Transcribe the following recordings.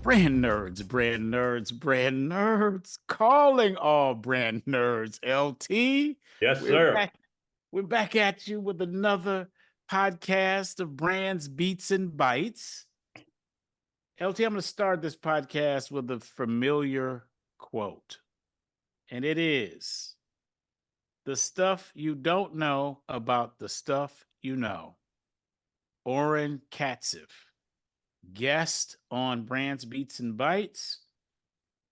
Brand nerds, brand nerds, brand nerds, calling all brand nerds. LT, Yes, we're sir. back. We're back at you with another podcast of brands, beats, and bytes. LT, I'm going to start this podcast with a familiar quote, and it is the stuff you don't know about the stuff you know. Oren Katzif, guest on Brands, Beats, and Bytes.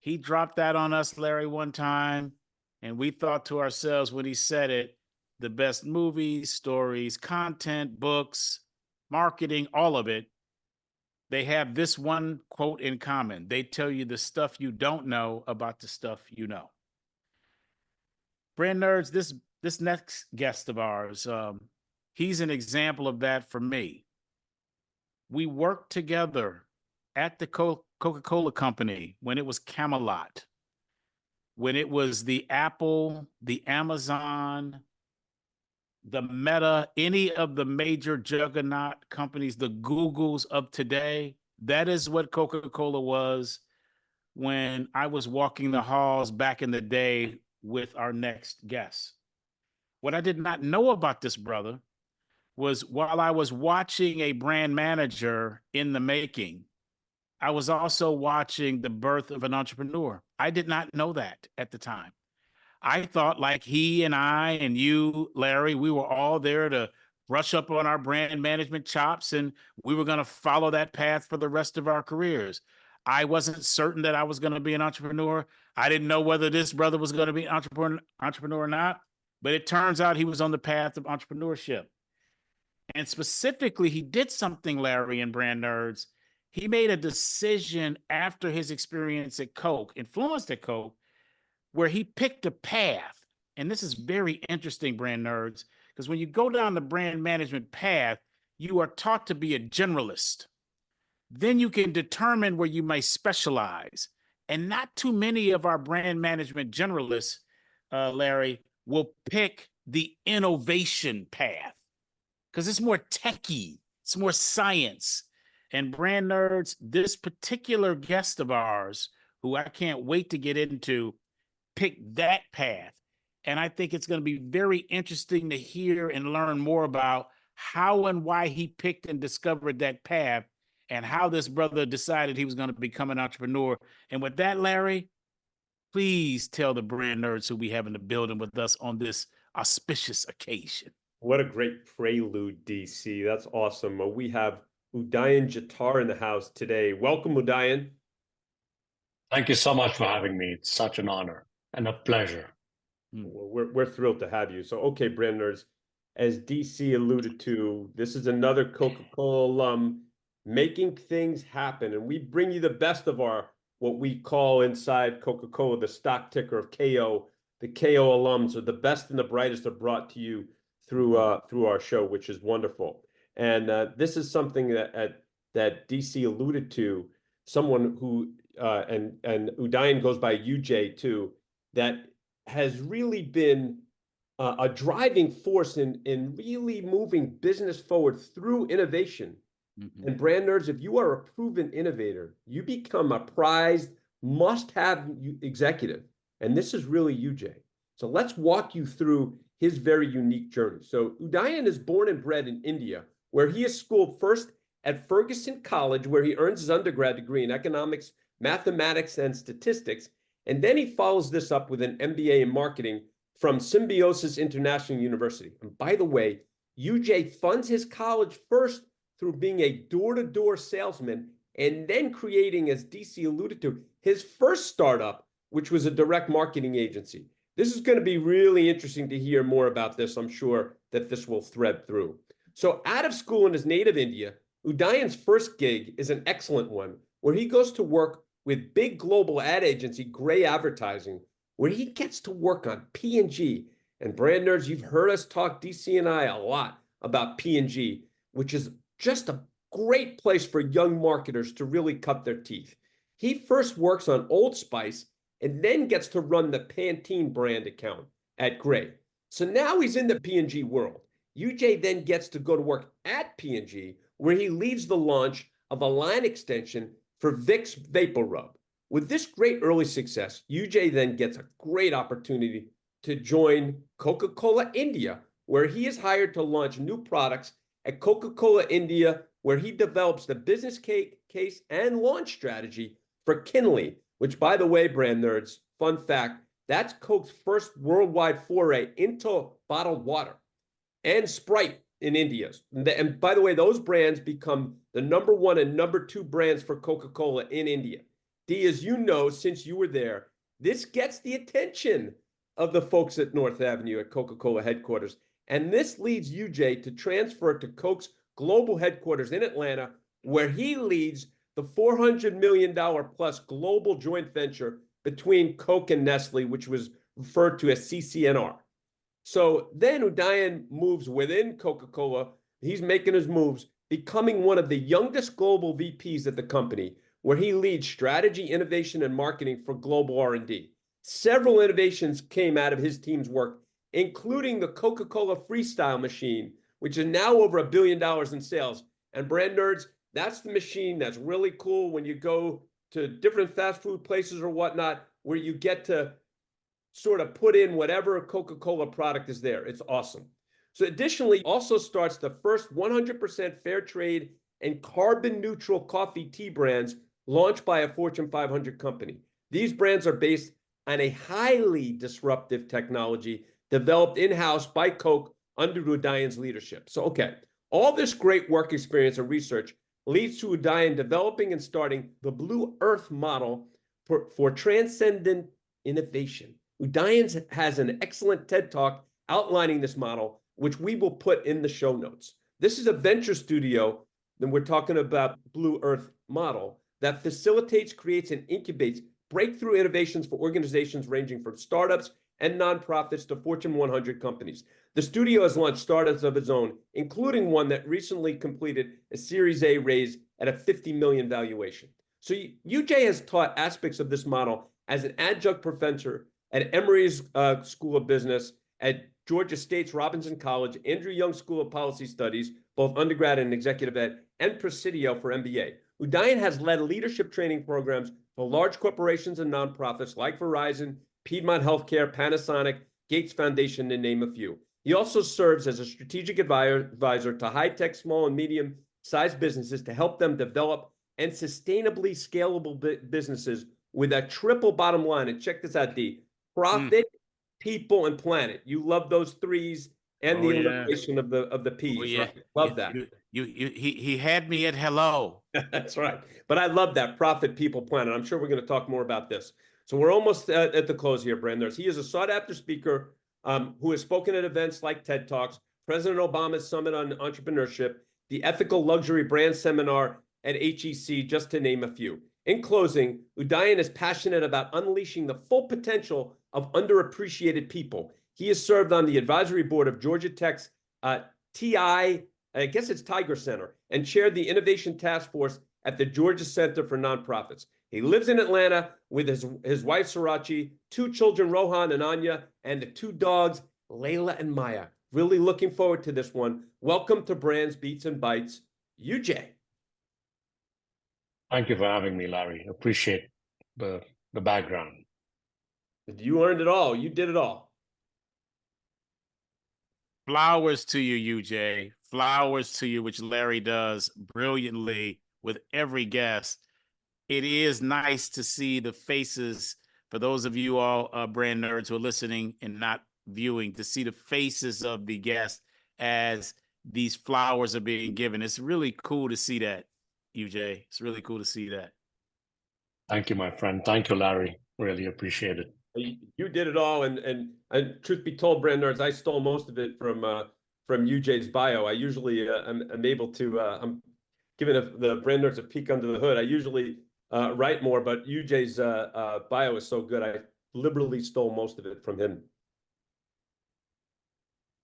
He dropped that on us, Larry, one time, and we thought to ourselves when he said it, the best movies, stories, content, books, marketing, all of it, they have this one quote in common. They tell you the stuff you don't know about the stuff you know. Brand nerds, this next guest of ours, he's an example of that for me. We worked together at the Coca Cola company when it was Camelot, when it was the Apple, the Amazon, the Meta, any of the major juggernaut companies, the Googles of today. That is what Coca Cola was when I was walking the halls back in the day with our next guest. What I did not know about this brother was while I was watching a brand manager in the making, I was also watching the birth of an entrepreneur. I did not know that at the time. I thought like he and I and you, Larry, we were all there to brush up on our brand management chops and we were going to follow that path for the rest of our careers. I wasn't certain that I was going to be an entrepreneur. I didn't know whether this brother was going to be an entrepreneur or not, but it turns out he was on the path of entrepreneurship. And specifically, he did something, Larry and Brand Nerds. He made a decision after his experience at Coke, influenced at Coke, where he picked a path. And this is very interesting, Brand Nerds, because when you go down the brand management path, you are taught to be a generalist. Then you can determine where you may specialize. And not too many of our brand management generalists, Larry, will pick the innovation path because it's more techie, it's more science. And Brand Nerds, this particular guest of ours, who I can't wait to get into, picked that path. And I think it's going to be very interesting to hear and learn more about how and why he picked and discovered that path and how this brother decided he was going to become an entrepreneur. And with that, Larry, please tell the brand nerds who we have in the building with us on this auspicious occasion. What a great prelude, DC. That's awesome. We have Udaiyan Jatar in the house today. Welcome, Udaiyan. Thank you so much for having me. It's such an honor and a pleasure. We're thrilled to have you. So, okay, brand nerds, as DC alluded to, this is another Coca-Cola alum making things happen. And we bring you the best of our, what we call inside Coca-Cola, the stock ticker of KO. The KO alums are the best and the brightest are brought to you through our show, which is wonderful. And this is something that DC alluded to, someone who, and Udaiyan goes by UJ too, that has really been a driving force in really moving business forward through innovation. Mm-hmm. And brand nerds, if you are a proven innovator, you become a prized must-have executive. And this is really UJ. So let's walk you through his very unique journey. So Udaiyan is born and bred in India, where he is schooled first at Ferguson College, where he earns his undergrad degree in economics, mathematics, and statistics. And then he follows this up with an MBA in marketing from Symbiosis International University. And by the way, UJ funds his college first through being a door-to-door salesman and then creating, as DC alluded to, his first startup, which was a direct marketing agency. This is going to be really interesting to hear more about this. I'm sure that this will thread through. So out of school in his native India, Udaiyan's first gig is an excellent one, where he goes to work with big global ad agency Gray Advertising, where he gets to work on P&G. And brand nerds, you've heard us talk, DC and I, a lot about P&G, which is just a great place for young marketers to really cut their teeth. He first works on Old Spice and then gets to run the Pantene brand account at Gray. So now he's in the P&G world. UJ then gets to go to work at P&G, where he leads the launch of a line extension for Vicks Vapor Rub. With this great early success, UJ then gets a great opportunity to join Coca Cola India, where he is hired to launch new products at Coca Cola India, where he develops the business case and launch strategy for Kinley, which, by the way, brand nerds, fun fact, that's Coke's first worldwide foray into bottled water, and Sprite in India. And by the way, those brands become the #1 and #2 brands for Coca-Cola in India. D, as you know, since you were there, this gets the attention of the folks at North Avenue at Coca-Cola headquarters. And this leads UJ to transfer to Coke's global headquarters in Atlanta, where he leads the $400 million plus global joint venture between Coke and Nestle, which was referred to as CCNR. So then Udaiyan moves within Coca-Cola. He's making his moves, becoming one of the youngest global VPs at the company, where he leads strategy, innovation, and marketing for global R&D. Several innovations came out of his team's work, including the Coca-Cola Freestyle machine, which is now over $1 billion in sales. And brand nerds, that's the machine that's really cool when you go to different fast food places or whatnot, where you get to sort of put in whatever Coca-Cola product is there. It's awesome. So additionally, also starts the first 100% fair trade and carbon neutral coffee tea brands launched by a Fortune 500 company. These brands are based on a highly disruptive technology developed in-house by Coke under Udaiyan's leadership. So, okay, all this great work experience and research leads to Udaiyan developing and starting the Blue Earth model for transcendent innovation. Udaiyan has an excellent TED Talk outlining this model, which we will put in the show notes. This is a venture studio, and we're talking about Blue Earth model, that facilitates, creates, and incubates breakthrough innovations for organizations ranging from startups and nonprofits to Fortune 100 companies. The studio has launched startups of its own, including one that recently completed a Series A raise at a $50 million valuation. So UJ has taught aspects of this model as an adjunct professor at Emory's School of Business, at Georgia State's Robinson College, Andrew Young School of Policy Studies, both undergrad and executive ed, and Presidio for MBA. Udaiyan has led leadership training programs for large corporations and nonprofits like Verizon, Piedmont Healthcare, Panasonic, Gates Foundation, to name a few. He also serves as a strategic advisor to high-tech, small and medium-sized businesses to help them develop and sustainably scalable businesses with a triple bottom line. And check this out, D. Profit, people, and planet. You love those threes and the elimination of the P's, right? Love that. He had me at hello. That's right. But I love that, profit, people, planet. I'm sure we're going to talk more about this. So we're almost at the close here, Branders. He is a sought-after speaker who has spoken at events like TED Talks, President Obama's Summit on Entrepreneurship, the Ethical Luxury Brand Seminar at HEC, just to name a few. In closing, Udaiyan is passionate about unleashing the full potential of underappreciated people. He has served on the advisory board of Georgia Tech's I guess it's Tiger Center, and chaired the Innovation Task Force at the Georgia Center for Nonprofits. He lives in Atlanta with his wife, Sirachi, 2 children, Rohan and Anya, and the 2 dogs, Layla and Maya. Really looking forward to this one. Welcome to Brands, Beats, and Bytes, UJ. Thank you for having me, Larry. Appreciate the background. You earned it all. You did it all. Flowers to you, UJ. Flowers to you, which Larry does brilliantly with every guest. It is nice to see the faces, for those of you all brand nerds who are listening and not viewing, to see the faces of the guests as these flowers are being given. It's really cool to see that, UJ. It's really cool to see that. Thank you, my friend. Thank you, Larry. Really appreciate it. You did it all, and truth be told, brand nerds, I stole most of it from UJ's bio. I usually am able to. I'm giving the brand nerds a peek under the hood. I usually write more, but UJ's bio is so good. I liberally stole most of it from him.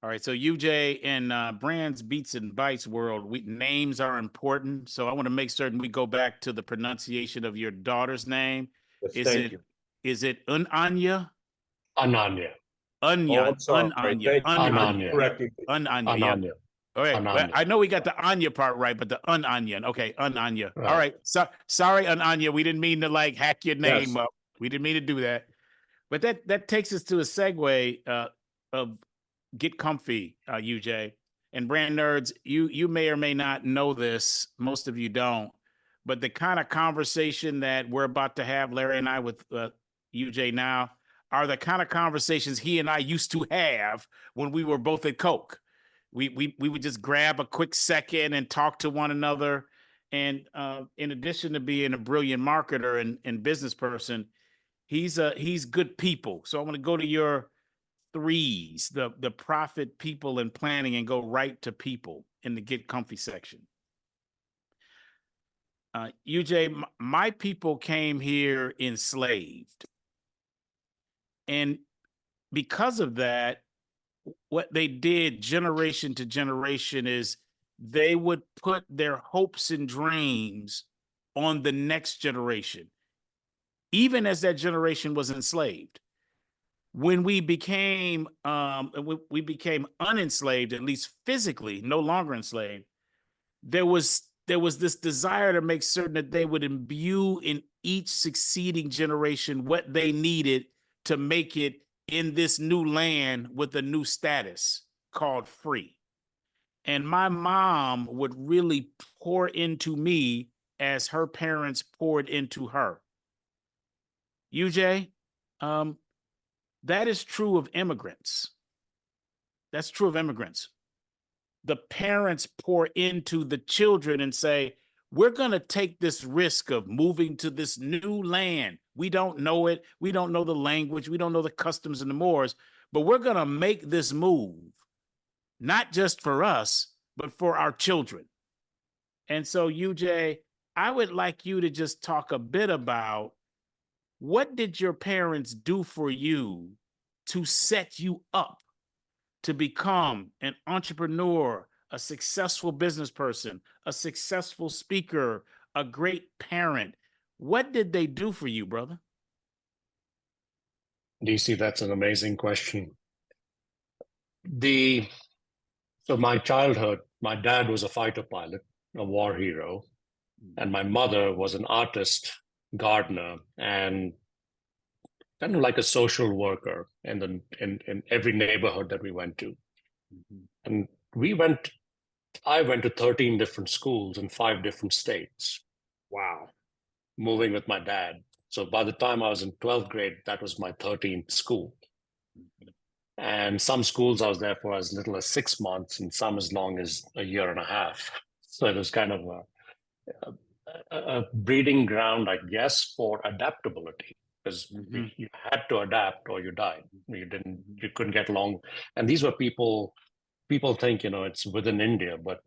All right, so UJ, in Brands, Beats, and Bytes world, names are important. So I want to make certain we go back to the pronunciation of your daughter's name. Yes, thank you. Is it Anya? Ananya. Anya. Oh, I'm sorry. Ananya. Ananya. Ananya. Ananya. Ananya. Okay, well, Ananya. I know we got the Anya part right, but the un-onion. Okay, un-Anya. All Right. right. So sorry, un-Anya. We didn't mean to like hack your name Yes. up. We didn't mean to do that. But that takes us to a segue of Get Comfy, UJ. And brand nerds, you may or may not know this. Most of you don't. But the kind of conversation that we're about to have, Larry and I, with UJ now, are the kind of conversations he and I used to have when we were both at Coke. We would just grab a quick second and talk to one another. And in addition to being a brilliant marketer and business person, he's good people. So I want to go to your threes, the profit, people, and planning, and go right to people in the Get Comfy section. UJ, my people came here enslaved. And because of that, what they did generation to generation is they would put their hopes and dreams on the next generation, even as that generation was enslaved. When we became unenslaved, at least physically, no longer enslaved, there was this desire to make certain that they would imbue in each succeeding generation what they needed to make it in this new land with a new status called free. And my mom would really pour into me as her parents poured into her. UJ, that is true of immigrants. That's true of immigrants. The parents pour into the children and say, we're going to take this risk of moving to this new land. We don't know it. We don't know the language. We don't know the customs and the mores, but we're going to make this move, not just for us, but for our children. And so, UJ, I would like you to just talk a bit about what did your parents do for you to set you up to become an entrepreneur, a successful business person, a successful speaker, a great parent? What did they do for you, brother? DC, that's an amazing question. So my childhood, my dad was a fighter pilot, a war hero, and my mother was an artist, gardener, and kind of like a social worker in every neighborhood that we went to. And I went to 13 different schools in 5 different states. Wow. Moving with my dad. So by the time I was in 12th grade, that was my 13th school. And some schools I was there for as little as 6 months, and some as long as a year and a half. So it was kind of a breeding ground, I guess, for adaptability, because you had to adapt or you died. You couldn't get along. And these were people think, it's within India, but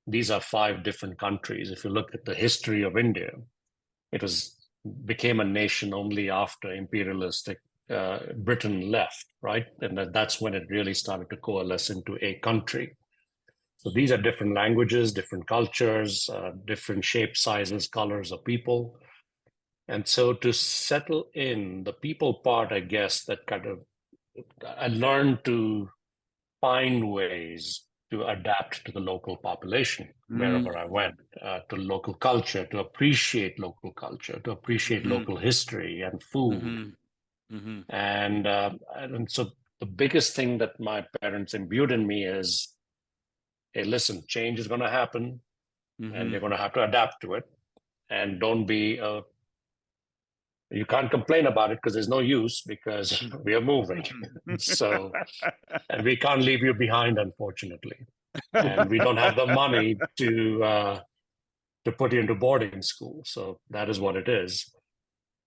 these are 5 different countries. If you look at the history of India, it became a nation only after imperialistic Britain left, right? And that's when it really started to coalesce into a country. So these are different languages, different cultures, different shapes, sizes, colors of people. And so to settle in the people part, I guess that I learned to find ways to adapt to the local population wherever I went, to local culture, to appreciate local culture, to appreciate local history and food. And so the biggest thing that my parents imbued in me is, hey, listen, change is going to happen, and you're going to have to adapt to it. And don't be you can't complain about it because there's no use, because we are moving. So, and we can't leave you behind, unfortunately. And we don't have the money to put you into boarding school. So that is what it is.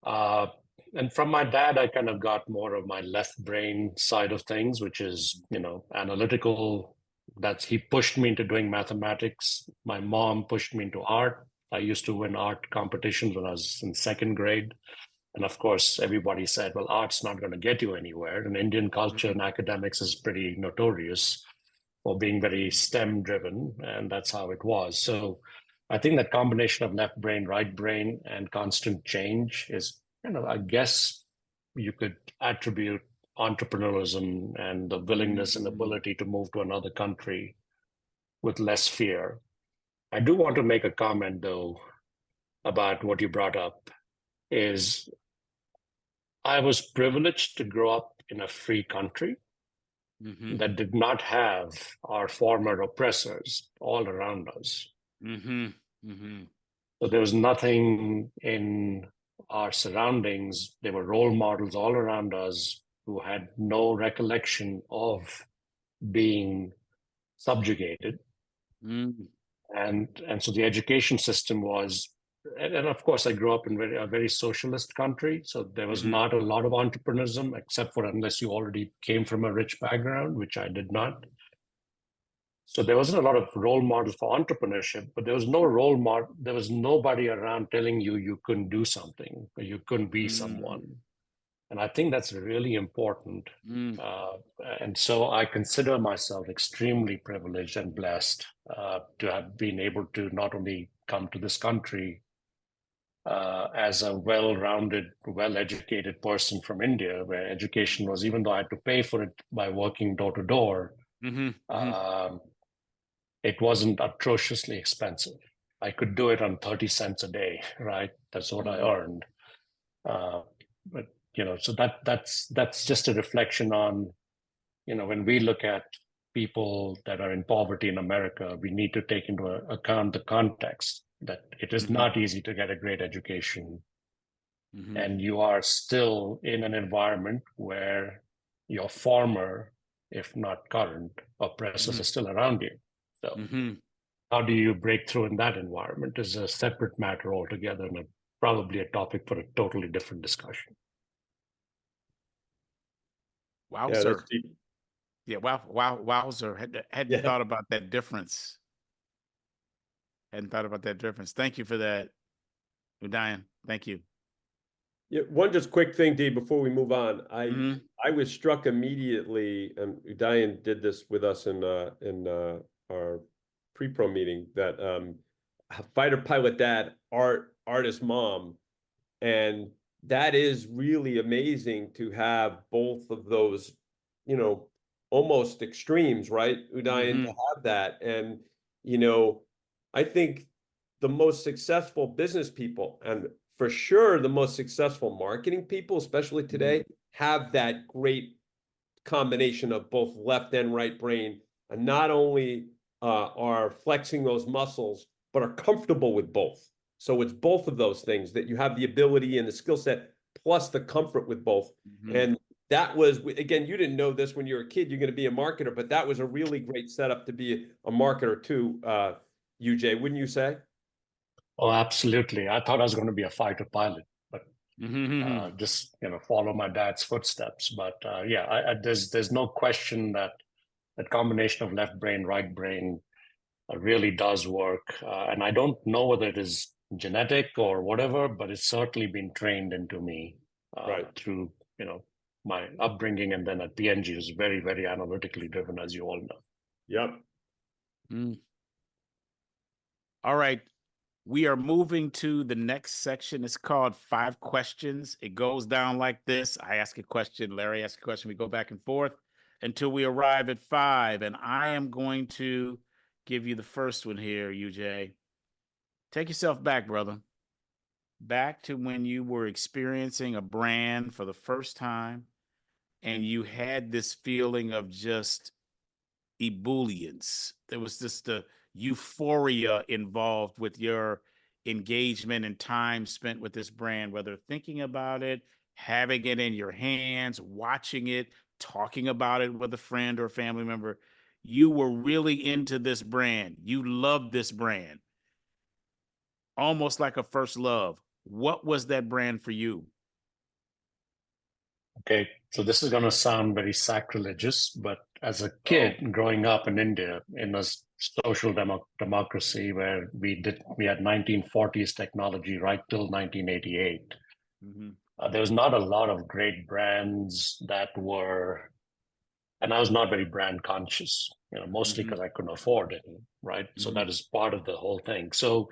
And from my dad, I kind of got more of my left brain side of things, which is, analytical. He pushed me into doing mathematics. My mom pushed me into art. I used to win art competitions when I was in 2nd grade. And of course, everybody said, well, art's not going to get you anywhere. And Indian culture and academics is pretty notorious for being very STEM driven. And that's how it was. So I think that combination of left brain, right brain, and constant change is I guess you could attribute entrepreneurialism and the willingness and ability to move to another country with less fear. I do want to make a comment, though, about what you brought up, is I was privileged to grow up in a free country Mm-hmm. that did not have our former oppressors all around us. Mm-hmm. Mm-hmm. So there was nothing in our surroundings. There were role models all around us who had no recollection of being subjugated. Mm. And so the education system was, and of course I grew up in a very socialist country, so there was Mhm. not a lot of entrepreneurship, except for unless you already came from a rich background, which I did not. So there wasn't a lot of role models for entrepreneurship, but there was no role model. There was nobody around telling you you couldn't do something or you couldn't be someone. And I think that's really important. Mm. And so I consider myself extremely privileged and blessed to have been able to not only come to this country as a well-rounded, well-educated person from India, where education was, even though I had to pay for it by working door to door, Mm-hmm. Mm-hmm. it wasn't atrociously expensive. I could do it on 30 cents a day, right? That's what I earned. But so that's just a reflection on, when we look at people that are in poverty in America, we need to take into account the context that it is not easy to get a great education. Mm-hmm. And you are still in an environment where your former, if not current, oppressors are still around you. So how do you break through in that environment is a separate matter altogether, and probably a topic for a totally different discussion. Wowzer. Yeah, that's deep. Yeah, wowzer. Hadn't thought about that difference. Hadn't thought about that difference. Thank you for that, Udaiyan. Thank you. Yeah, one just quick thing, Dee, before we move on. I was struck immediately, and Udaiyan did this with us in our pre-pro meeting, that fighter pilot dad, artist mom, and that is really amazing to have both of those, almost extremes, right, Udaiyan, to have that. And I think the most successful business people, and for sure the most successful marketing people, especially today, have that great combination of both left and right brain, and not only are flexing those muscles, but are comfortable with both. So it's both of those things, that you have the ability and the skill set, plus the comfort with both. And that was, again, you didn't know this when you were a kid, you're going to be a marketer, but that was a really great setup to be a marketer too, UJ, wouldn't you say? Oh, absolutely. I thought I was going to be a fighter pilot, but just follow my dad's footsteps. But there's no question that that combination of left brain, right brain really does work. And I don't know whether it is genetic or whatever, but it's certainly been trained into me through my upbringing, and then at PNG is very, very analytically driven, as you all know. Yep. All right. We are moving to the next section. It's called 5 Questions. It goes down like this. I ask a question, Larry asks a question. We go back and forth until we arrive at 5. And I am going to give you the first one here, UJ. Take yourself back, brother. Back to when you were experiencing a brand for the first time and you had this feeling of just ebullience. There was just the euphoria involved with your engagement and time spent with this brand, whether thinking about it, having it in your hands, watching it, talking about it with a friend or a family member. You were really into this brand. You loved this brand, almost like a first love. What was that brand for you? Okay, so this is going to sound very sacrilegious, but as a kid growing up in India, in a social democracy where we had 1940s technology right till 1988, there was not a lot of great brands that were, and I was not very brand conscious, mostly because I couldn't afford it, right? So that is part of the whole thing. So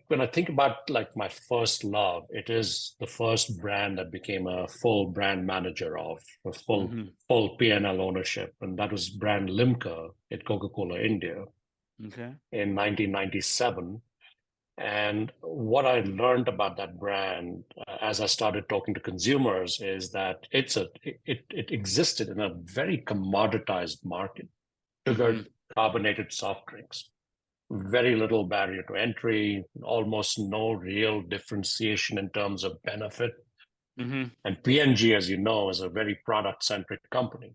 when I think about like my first love, it is the first brand that became a full brand manager of a full P&L ownership, and that was brand Limca at Coca Cola India Okay. in 1997. And what I learned about that brand as I started talking to consumers is that it existed in a very commoditized market, sugared carbonated soft drinks, very little barrier to entry, almost no real differentiation in terms of benefit. And P&G, as you know, is a very product-centric company.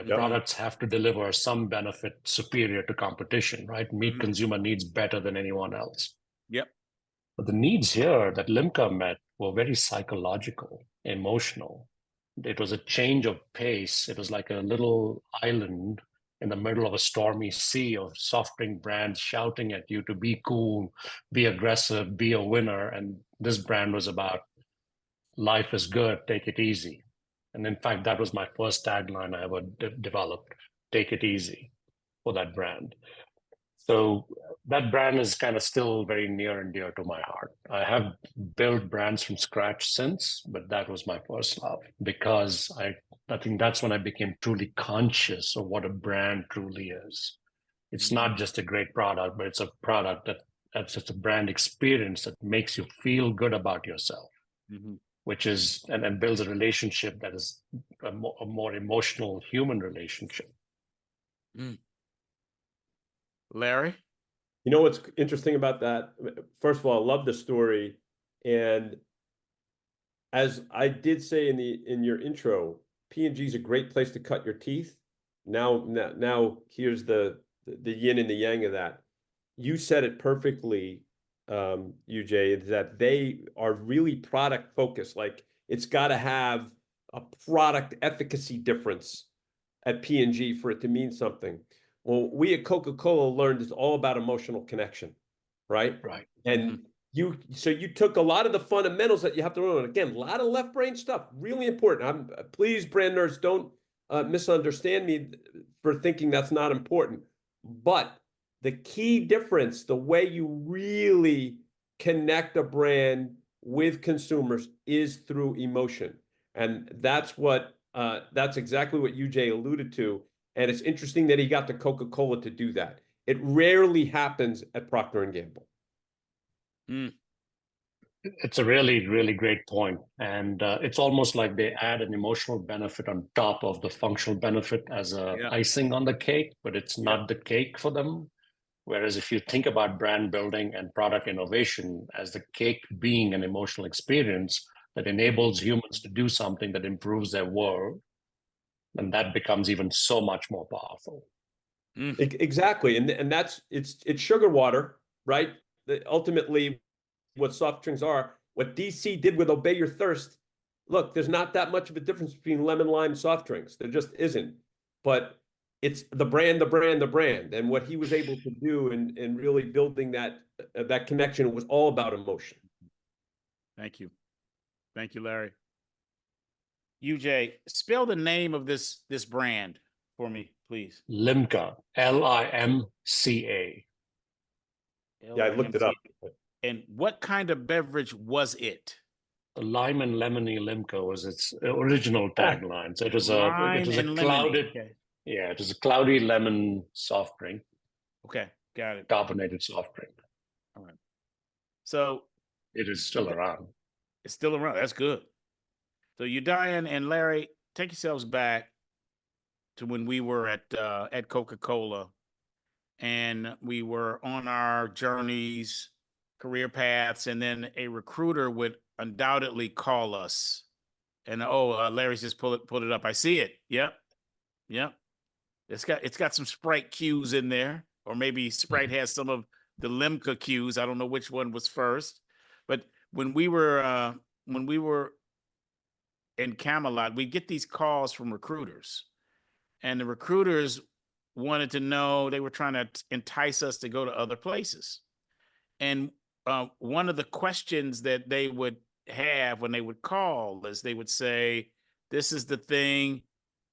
Products have to deliver some benefit superior to competition, right? Meet consumer needs better than anyone else. Yep. But the needs here that Limca met were very psychological, emotional. It was a change of pace. It was like a little island in the middle of a stormy sea of soft drink brands shouting at you to be cool, be aggressive, be a winner. And this brand was about life is good, take it easy. And in fact, that was my first tagline I ever developed, take it easy, for that brand. So that brand is kind of still very near and dear to my heart. I have built brands from scratch since, but that was my first love because I think that's when I became truly conscious of what a brand truly is. It's not just a great product, but it's a product that's just a brand experience that makes you feel good about yourself, which is, and builds a relationship that is a more emotional human relationship. Larry? You know what's interesting about that? First of all, I love the story. And as I did say in your intro, P&G is a great place to cut your teeth. Now here's the yin and the yang of that. You said it perfectly, UJ, that they are really product focused. Like it's got to have a product efficacy difference at P&G for it to mean something. Well, we at Coca Cola learned it's all about emotional connection, right? Right. And you took a lot of the fundamentals that you have to learn. Again, a lot of left brain stuff, really important. Please, brand nerds, don't misunderstand me for thinking that's not important. But the key difference, the way you really connect a brand with consumers is through emotion. And that's exactly what UJ alluded to. And it's interesting that he got to Coca-Cola to do that. It rarely happens at Procter & Gamble. It's a really, really great point. And it's almost like they add an emotional benefit on top of the functional benefit as a icing on the cake, but it's not the cake for them. Whereas if you think about brand building and product innovation as the cake being an emotional experience that enables humans to do something that improves their world, then that becomes even so much more powerful. Exactly. And it's sugar water, right? Ultimately, what soft drinks are, what DC did with Obey Your Thirst, look, there's not that much of a difference between lemon lime soft drinks. There just isn't. But it's the brand. And what he was able to do in really building that connection was all about emotion. Thank you. Thank you, Larry. UJ, spell the name of this brand for me, please. Limca, Limca. Yeah, I looked it up. And what kind of beverage was it? The lime and lemony Limca was its original tagline. So it was a clouded, it was a cloudy lemon soft drink. Okay, got it. Carbonated soft drink. All right. So it is still around. It's still around. That's good. So Udaiyan and Larry, take yourselves back to when we were at Coca Cola, and we were on our journeys, career paths, and then a recruiter would undoubtedly call us. And Larry's just pulled it up. I see it. Yep. It's got some Sprite cues in there, or maybe Sprite has some of the Limca cues. I don't know which one was first, but when we were in Camelot, we get these calls from recruiters, and the recruiters wanted to know, they were trying to entice us to go to other places. And one of the questions that they would have when they would call is they would say, this is the thing,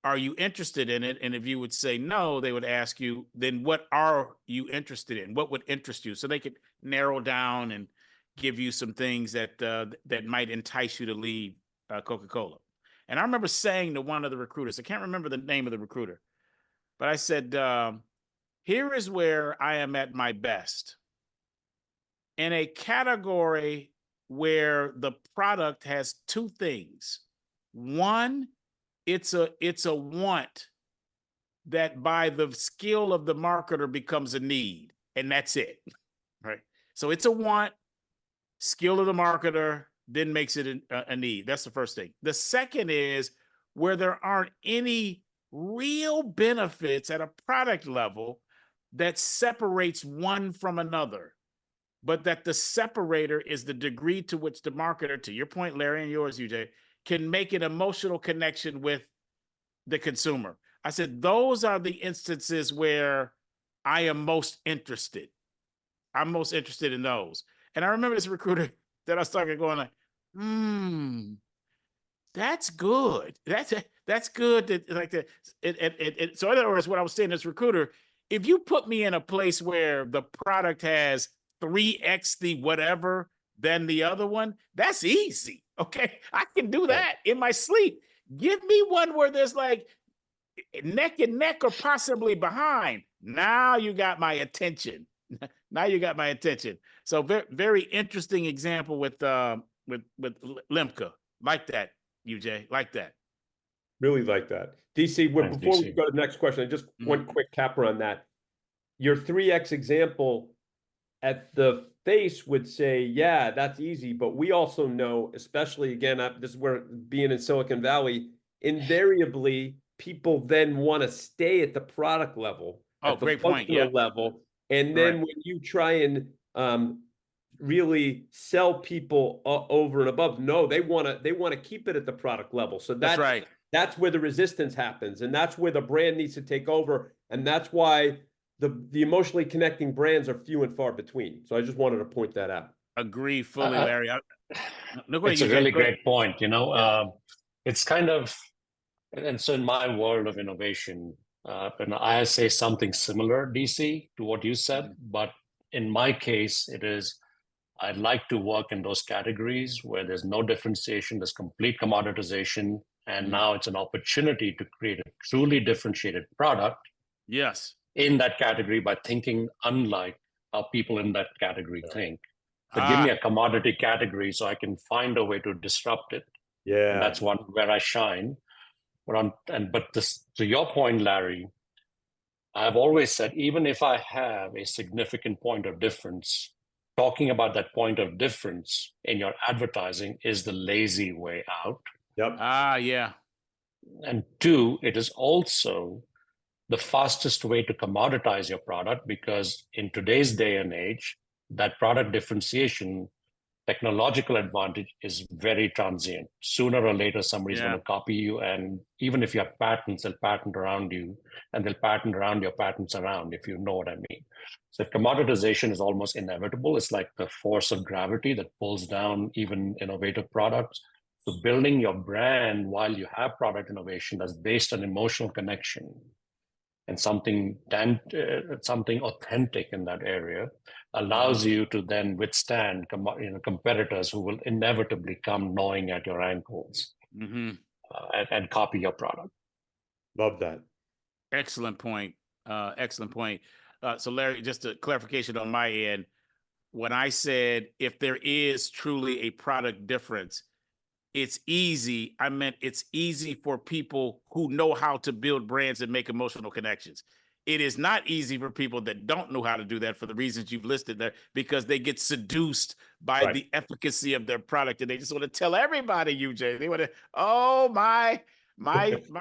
are you interested in it? And if you would say no, they would ask you, then what are you interested in? What would interest you? So they could narrow down and give you some things that that might entice you to leave Coca Cola. And I remember saying to one of the recruiters, I can't remember the name of the recruiter, but I said, here is where I am at my best. In a category where the product has two things. One, it's a want that by the skill of the marketer becomes a need, and that's it, right? So it's a want, skill of the marketer then makes it a need. That's the first thing. The second is where there aren't any real benefits at a product level that separates one from another, but that the separator is the degree to which the marketer, to your point, Larry, and yours, UJ, can make an emotional connection with the consumer. I said, those are the instances where I am most interested. I'm most interested in those. And I remember this recruiter that I was talking going like, that's good. That's good. That, like that. So in other words, what I was saying to this recruiter, if you put me in a place where the product has 3x the whatever than the other one, that's easy. Okay, I can do that in my sleep. Give me one where there's like neck and neck or possibly behind. Now you got my attention. Now you got my attention. So very, very interesting example with Limca. Like that, UJ. Like that. Really like that. DC, before we go to the next question, just one quick capper on that. Your 3x example at the face would say, yeah, that's easy. But we also know, especially again, this is where being in Silicon Valley, invariably people then want to stay at the product level, at the functional level. And then when you try and really sell people over and above, no, they want to keep it at the product level. So that's right. That's where the resistance happens, and that's where the brand needs to take over, and that's why the emotionally connecting brands are few and far between. So I just wanted to point that out. Agree fully, Larry. It's a really great point. You know, it's kind of, and so in my world of innovation, and I say something similar, DC, to what you said, but in my case, it is, I'd like to work in those categories where there's no differentiation, there's complete commoditization, and now it's an opportunity to create a truly differentiated product. Yes. In that category by thinking unlike how people in that category think. So give me a commodity category so I can find a way to disrupt it. Yeah. And that's one where I shine. But to your point, Larry, I've always said, even if I have a significant point of difference, talking about that point of difference in your advertising is the lazy way out. Yep. Yeah. And two, it is also the fastest way to commoditize your product, because in today's day and age, that product differentiation, technological advantage is very transient. Sooner or later, somebody's going to copy you. And even if you have patents, they'll patent around you, and they'll patent around your patents around, if you know what I mean. So commoditization is almost inevitable. It's like the force of gravity that pulls down even innovative products. So building your brand while you have product innovation that's based on emotional connection and something authentic in that area allows you to then withstand competitors who will inevitably come gnawing at your ankles and copy your product. Love that. Excellent point. Excellent point. So Larry, just a clarification on my end. When I said if there is truly a product difference, it's easy. I meant it's easy for people who know how to build brands and make emotional connections. It is not easy for people that don't know how to do that for the reasons you've listed there, because they get seduced by the efficacy of their product, and they just want to tell everybody, UJ. They want to, oh, my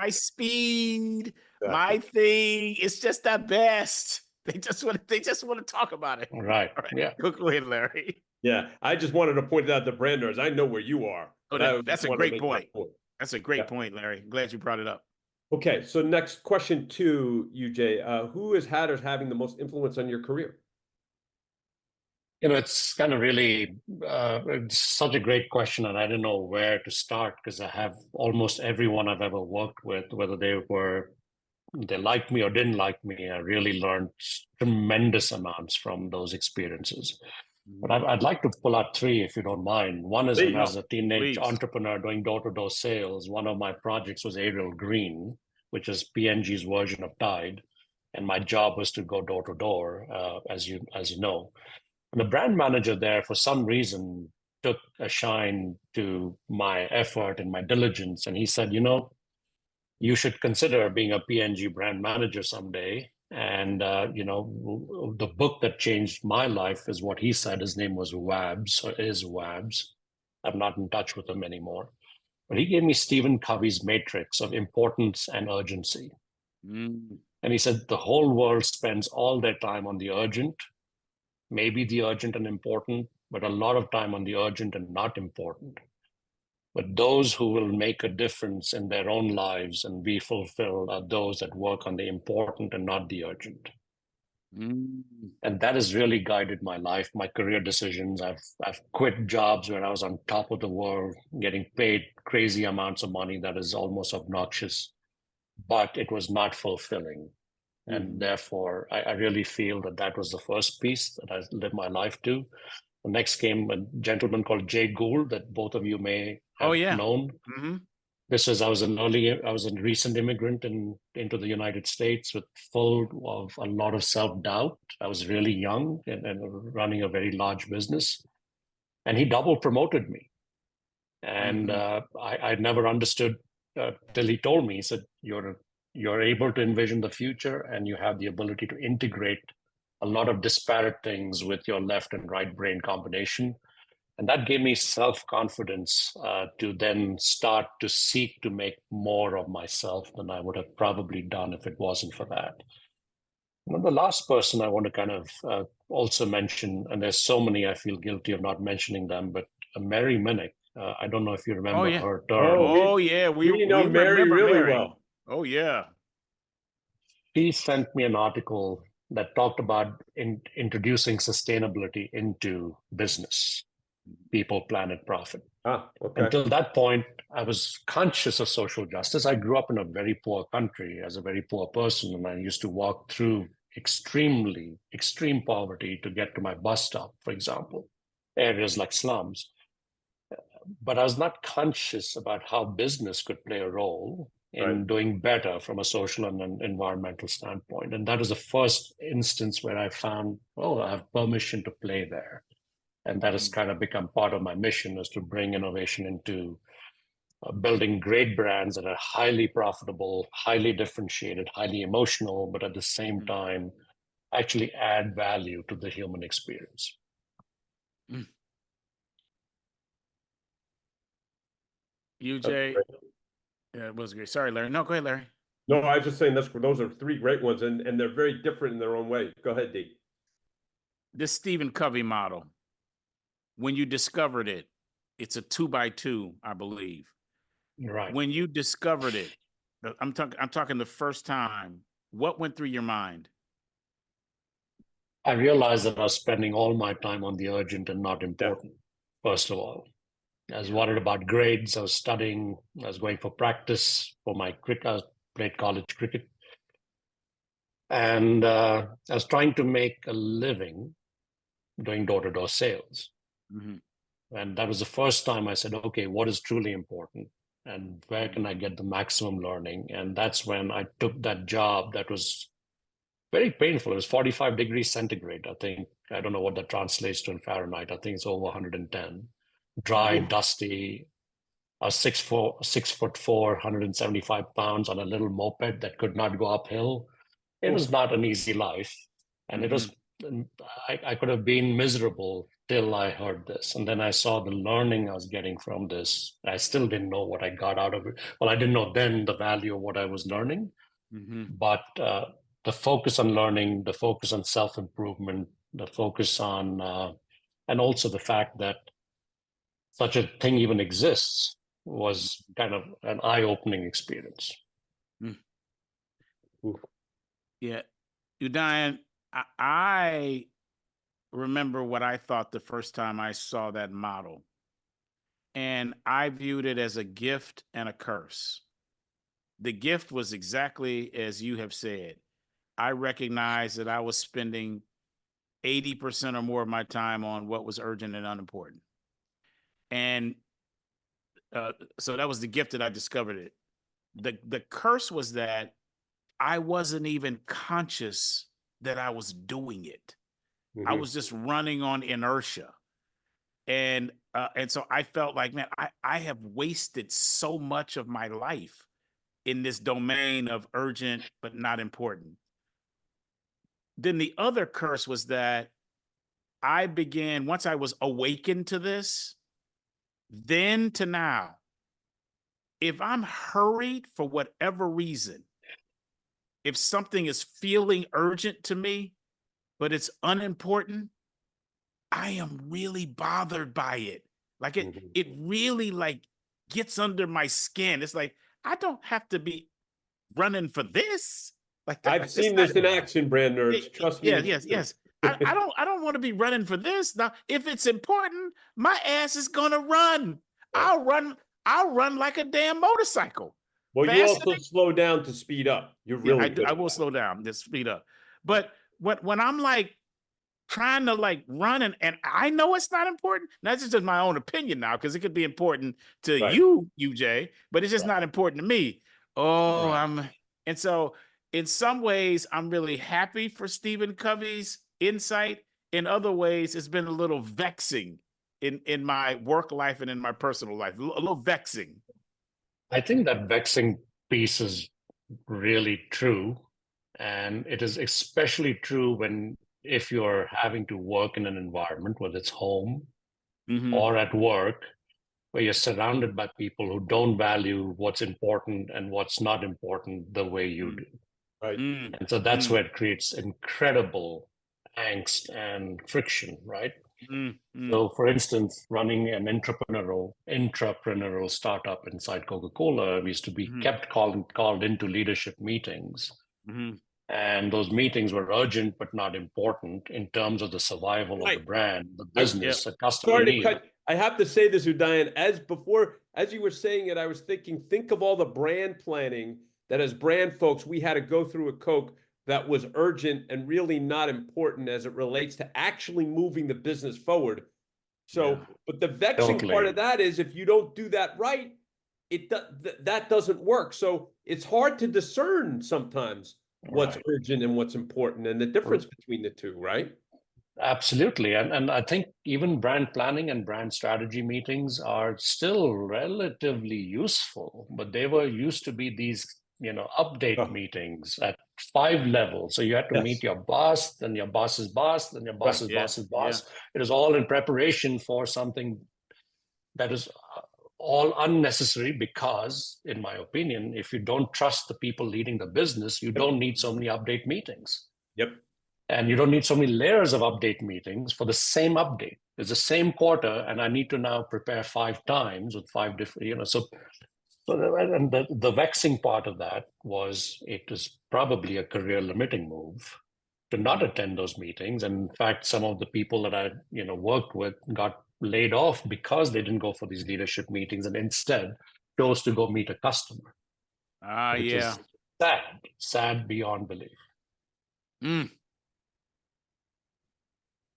speed, my thing. It's just the best. They just want to talk about it. Right. Yeah. Go ahead, Larry. Yeah. I just wanted to point out the brand owners. I know where you are. Oh, that's a great point. That's a great point, Larry. I'm glad you brought it up. Okay. So next question to UJ. Who is had or having the most influence on your career? It's kind of really it's such a great question, and I don't know where to start because I have almost everyone I've ever worked with, whether they liked me or didn't like me, I really learned tremendous amounts from those experiences. But I'd like to pull out three, if you don't mind. One is when I was a teenage entrepreneur doing door-to-door sales. One of my projects was Ariel Green, which is P&G's version of Tide, and my job was to go door to door, as you know. And the brand manager there, for some reason, took a shine to my effort and my diligence, and he said, you should consider being a P&G brand manager someday. And, the book that changed my life is what he said. His name was Wabs, or is Wabs. I'm not in touch with him anymore. But he gave me Stephen Covey's matrix of importance and urgency. And he said, the whole world spends all their time on the urgent, maybe the urgent and important, but a lot of time on the urgent and not important. But those who will make a difference in their own lives and be fulfilled are those that work on the important and not the urgent. And that has really guided my life, my career decisions. I've quit jobs where I was on top of the world, getting paid crazy amounts of money that is almost obnoxious, but it was not fulfilling. And therefore, I really feel that was the first piece that I lived my life to. The next came a gentleman called Jay Gould that both of you may have known. This is I was a recent immigrant into the United States with full of a lot of self-doubt. I was really young and running a very large business, and he double promoted me. And I never understood till he told me. He said, "You're able to envision the future, and you have the ability to integrate a lot of disparate things with your left and right brain combination." And that gave me self-confidence to then start to seek to make more of myself than I would have probably done if it wasn't for that. And the last person I want to kind of also mention, and there's so many I feel guilty of not mentioning them, but Mary Minnick, I don't know if you remember her term. We know Mary really well. Oh, yeah. She sent me an article that talked about introducing sustainability into business. People, planet, profit. Until that point, I was conscious of social justice. I grew up in a very poor country as a very poor person, and I used to walk through extreme poverty to get to my bus stop, for example, areas like slums. But I was not conscious about how business could play a role in doing better from a social and an environmental standpoint. And that was the first instance where I found, I have permission to play there. And that has kind of become part of my mission, is to bring innovation into building great brands that are highly profitable, highly differentiated, highly emotional, but at the same time, actually add value to the human experience. UJ, it was great. Sorry, Larry. No, go ahead, Larry. No, I was just saying those are three great ones, and they're very different in their own way. Go ahead, Dee. This Stephen Covey model, when you discovered it, it's a 2x2, I believe. Right. When you discovered it, I'm talking the first time, what went through your mind? I realized that I was spending all my time on the urgent and not important, first of all. I was worried about grades. I was studying. I was going for practice for my cricket. I played college cricket. And I was trying to make a living doing door-to-door sales. And that was the first time I said, okay, what is truly important? And where can I get the maximum learning? And that's when I took that job that was very painful. It was 45 degrees centigrade, I think. I don't know what that translates to in Fahrenheit. I think it's over 110. Dry, dusty. I was 6'4", 175 pounds on a little moped that could not go uphill. It was not an easy life. And it was, I could have been miserable till I heard this. And then I saw the learning I was getting from this. I still didn't know what I got out of it. Well, I didn't know then the value of what I was learning. But the focus on learning, the focus on self-improvement, the focus on, and also the fact that such a thing even exists was kind of an eye-opening experience. Yeah. Udaiyan, I remember what I thought the first time I saw that model. And I viewed it as a gift and a curse. The gift was exactly as you have said. I recognized that I was spending 80% or more of my time on what was urgent and unimportant. And so that was the gift that I discovered it. The curse was that I wasn't even conscious that I was doing it. I was just running on inertia. And so I felt like, man, I have wasted so much of my life in this domain of urgent but not important. Then the other curse was that I began, once I was awakened to this, then to now, if I'm hurried for whatever reason, if something is feeling urgent to me, but it's unimportant, I am really bothered by it. Like it really like gets under my skin. It's like, I don't have to be running for this. Like I've seen this in action, brand nerds. Trust me. Yes. I don't want to be running for this. Now, if it's important, my ass is gonna run. Right. I'll run like a damn motorcycle. Well, you also slow down to speed up. You're really good. I will slow down, just speed up. But when I'm like trying to like run and I know it's not important. That's just my own opinion now, because it could be important to you, UJ, but it's just not important to me. And so in some ways I'm really happy for Stephen Covey's insight. In other ways, it's been a little vexing in my work life and in my personal life, a little vexing. I think that vexing piece is really true. And it is especially true if you're having to work in an environment, whether it's home or at work, where you're surrounded by people who don't value what's important and what's not important the way you do. Right. And so that's where it creates incredible angst and friction, right? So, for instance, running an intrapreneurial startup inside Coca Cola, we used to be kept called into leadership meetings. And those meetings were urgent but not important in terms of the survival of the brand, the business, the customer need. I have to say this, Udaiyan, as you were saying it, I was thinking, think of all the brand planning that as brand folks, we had to go through at Coke that was urgent and really not important as it relates to actually moving the business forward. So, but the vexing part of that is if you don't do that right, that doesn't work. So it's hard to discern sometimes what's urgent and what's important and the difference between the two, right? Absolutely. And I think even brand planning and brand strategy meetings are still relatively useful, but they were used to be these, update meetings at 5 levels. So you had to meet your boss, then your boss's boss, then your boss's boss's boss. It is all in preparation for something that is all unnecessary because, in my opinion, if you don't trust the people leading the business, you don't need so many update meetings. And you don't need so many layers of update meetings for the same update. It's the same quarter, and I need to now prepare 5 times with 5 different, and the vexing part of that was it was probably a career limiting move to not attend those meetings. And in fact, some of the people that I, worked with got laid off because they didn't go for these leadership meetings and instead chose to go meet a customer. Which is sad beyond belief.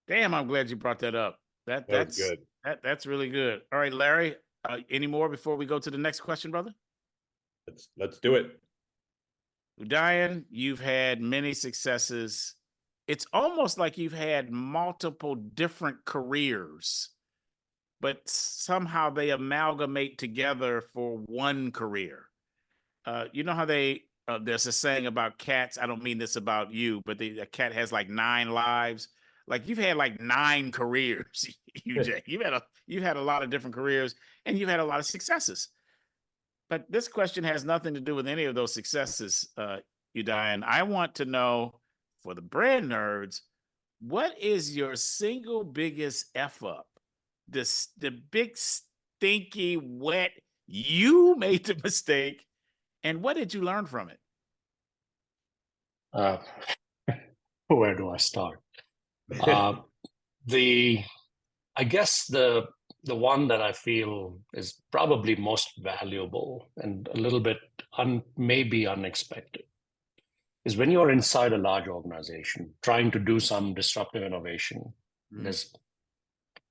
Damn, I'm glad you brought that up. That's good. That's really good. All right, Larry, any more before we go to the next question, brother? Let's do it. Udaiyan, you've had many successes. It's almost like you've had multiple different careers, but somehow they amalgamate together for one career. You know how there's a saying about cats. I don't mean this about you, but a cat has like 9 lives. Like you've had like 9 careers, UJ. You've had a lot of different careers and you've had a lot of successes. But this question has nothing to do with any of those successes, Udaiyan. I want to know, for the brand nerds, what is your single biggest F up? The big stinky wet, you made the mistake, and what did you learn from it? Where do I start? I guess the one that I feel is probably most valuable and a little bit maybe unexpected is when you're inside a large organization trying to do some disruptive innovation. There's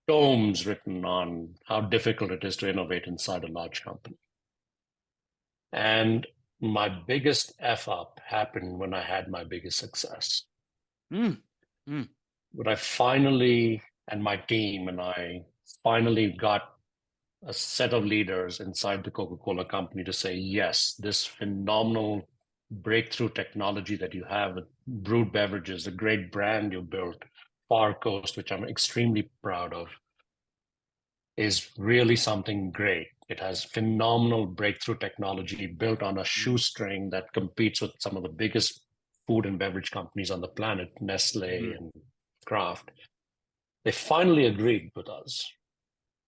tomes written on how difficult it is to innovate inside a large company. And my biggest F up happened when I had my biggest success. When I finally, and my team and I finally got a set of leaders inside the Coca Cola company to say, yes, this phenomenal breakthrough technology that you have with brewed beverages, the great brand you built, Far Coast, which I'm extremely proud of, is really something great. It has phenomenal breakthrough technology built on a shoestring that competes with some of the biggest food and beverage companies on the planet, Nestle and Kraft. They finally agreed with us.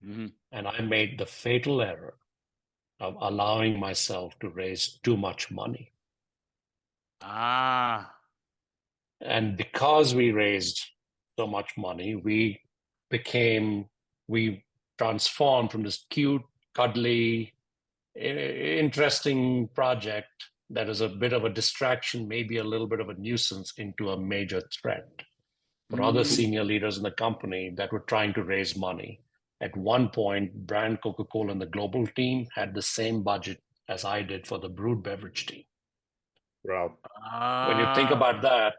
And I made the fatal error of allowing myself to raise too much money. And because we raised so much money, we transformed from this cute, cuddly, interesting project that is a bit of a distraction, maybe a little bit of a nuisance, into a major threat for other senior leaders in the company that were trying to raise money. At one point, brand Coca Cola and the global team had the same budget as I did for the brewed beverage team. Wow. When you think about that,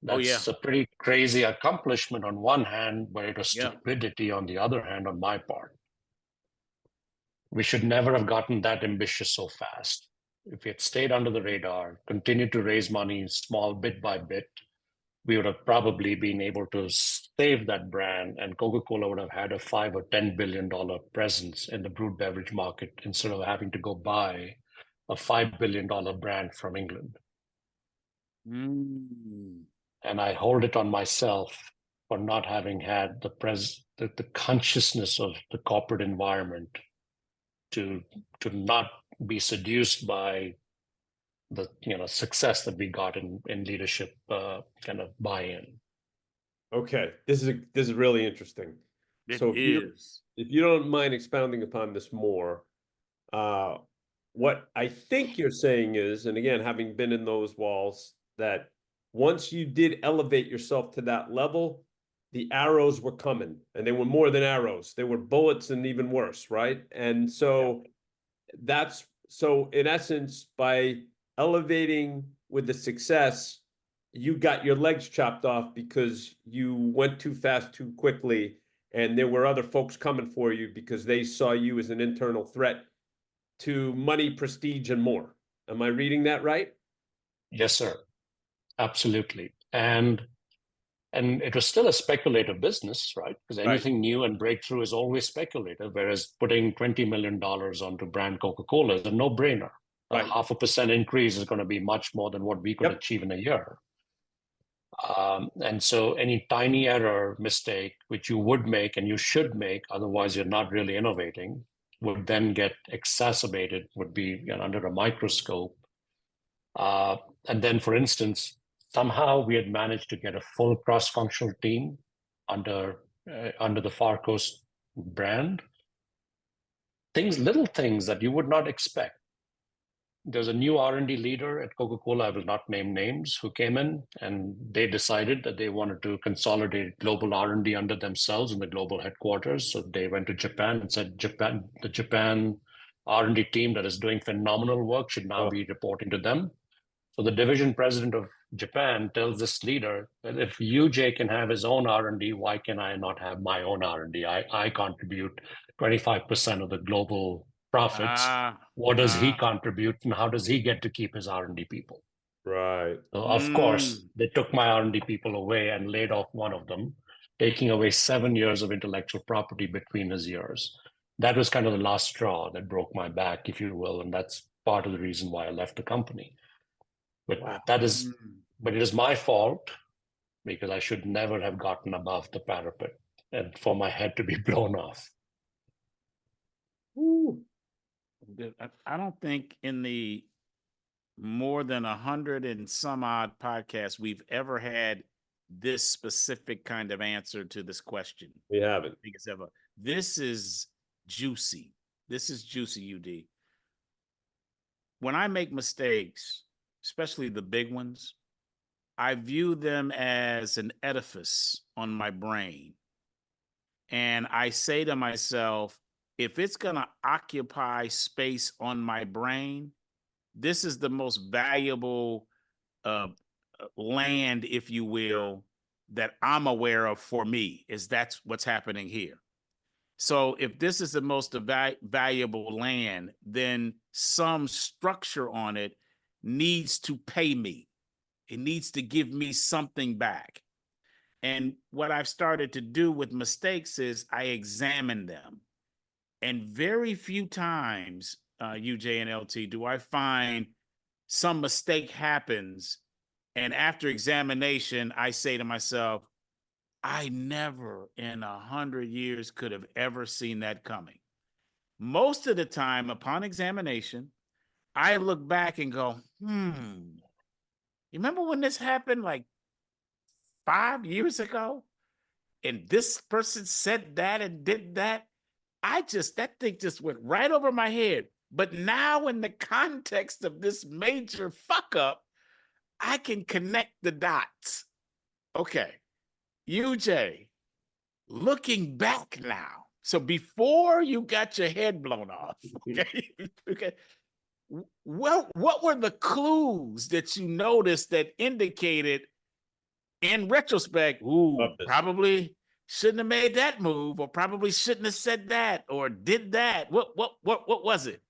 that's a pretty crazy accomplishment on one hand, but it was stupidity on the other hand on my part. We should never have gotten that ambitious so fast. If we had stayed under the radar, continued to raise money small bit by bit, we would have probably been able to save that brand, and Coca-Cola would have had a $5 or $10 billion presence in the brewed beverage market instead of having to go buy a $5 billion brand from England. And I hold it on myself for not having had the consciousness of the corporate environment to not be seduced by the success that we got in leadership kind of buy-in. Okay, this is really interesting. If you don't mind expounding upon this more, what I think you're saying is, and again, having been in those walls, that once you did elevate yourself to that level, the arrows were coming, and they were more than arrows. They were bullets and even worse, right? And so so in essence, by elevating with the success, you got your legs chopped off because you went too fast, too quickly, and there were other folks coming for you because they saw you as an internal threat to money, prestige, and more. Am I reading that right? Yes, sir. Absolutely. And it was still a speculative business, right? Because anything new and breakthrough is always speculative, whereas putting $20 million onto brand Coca Cola is a no-brainer. A 0.5% increase is going to be much more than what we could achieve in a year. And so any tiny error, mistake, which you would make and you should make, otherwise you're not really innovating, would then get exacerbated, would be under a microscope. And then, for instance, somehow we had managed to get a full cross-functional team under the Far Coast brand. Little things that you would not expect. There's a new R&D leader at Coca-Cola, I will not name names, who came in, and they decided that they wanted to consolidate global R&D under themselves in the global headquarters. So they went to Japan and said, the Japan R&D team that is doing phenomenal work should now be reporting to them. So the division president of Japan tells this leader that if UJ can have his own R&D, why can I not have my own R&D? I contribute 25% of the global profits. What does he contribute, and how does he get to keep his R&D people? Right. So of course, they took my R&D people away and laid off one of them, taking away 7 years of intellectual property between his years. That was kind of the last straw that broke my back, if you will, and that's part of the reason why I left the company. But it is my fault, because I should never have gotten above the parapet and for my head to be blown off. Ooh. I don't think in the more than 100 and some odd podcasts we've ever had this specific kind of answer to this question. We haven't. I think it's ever. This is juicy. This is juicy, UD. When I make mistakes, especially the big ones, I view them as an edifice on my brain. And I say to myself, if it's going to occupy space on my brain, this is the most valuable land, if you will, that I'm aware of for me, is that's what's happening here. So if this is the most valuable land, then some structure on it needs to pay me. It needs to give me something back. And what I've started to do with mistakes is I examine them. And very few times, UJ and LT, do I find some mistake happens. And after examination, I say to myself, I never in 100 years could have ever seen that coming. Most of the time, upon examination, I look back and go, you remember when this happened like 5 years ago? And this person said that and did that? That thing just went right over my head. But now in the context of this major fuck up, I can connect the dots. Okay. UJ, looking back now. So before you got your head blown off, okay? Okay. What were the clues that you noticed that indicated in retrospect, probably shouldn't have made that move, or probably shouldn't have said that or did that? What was it?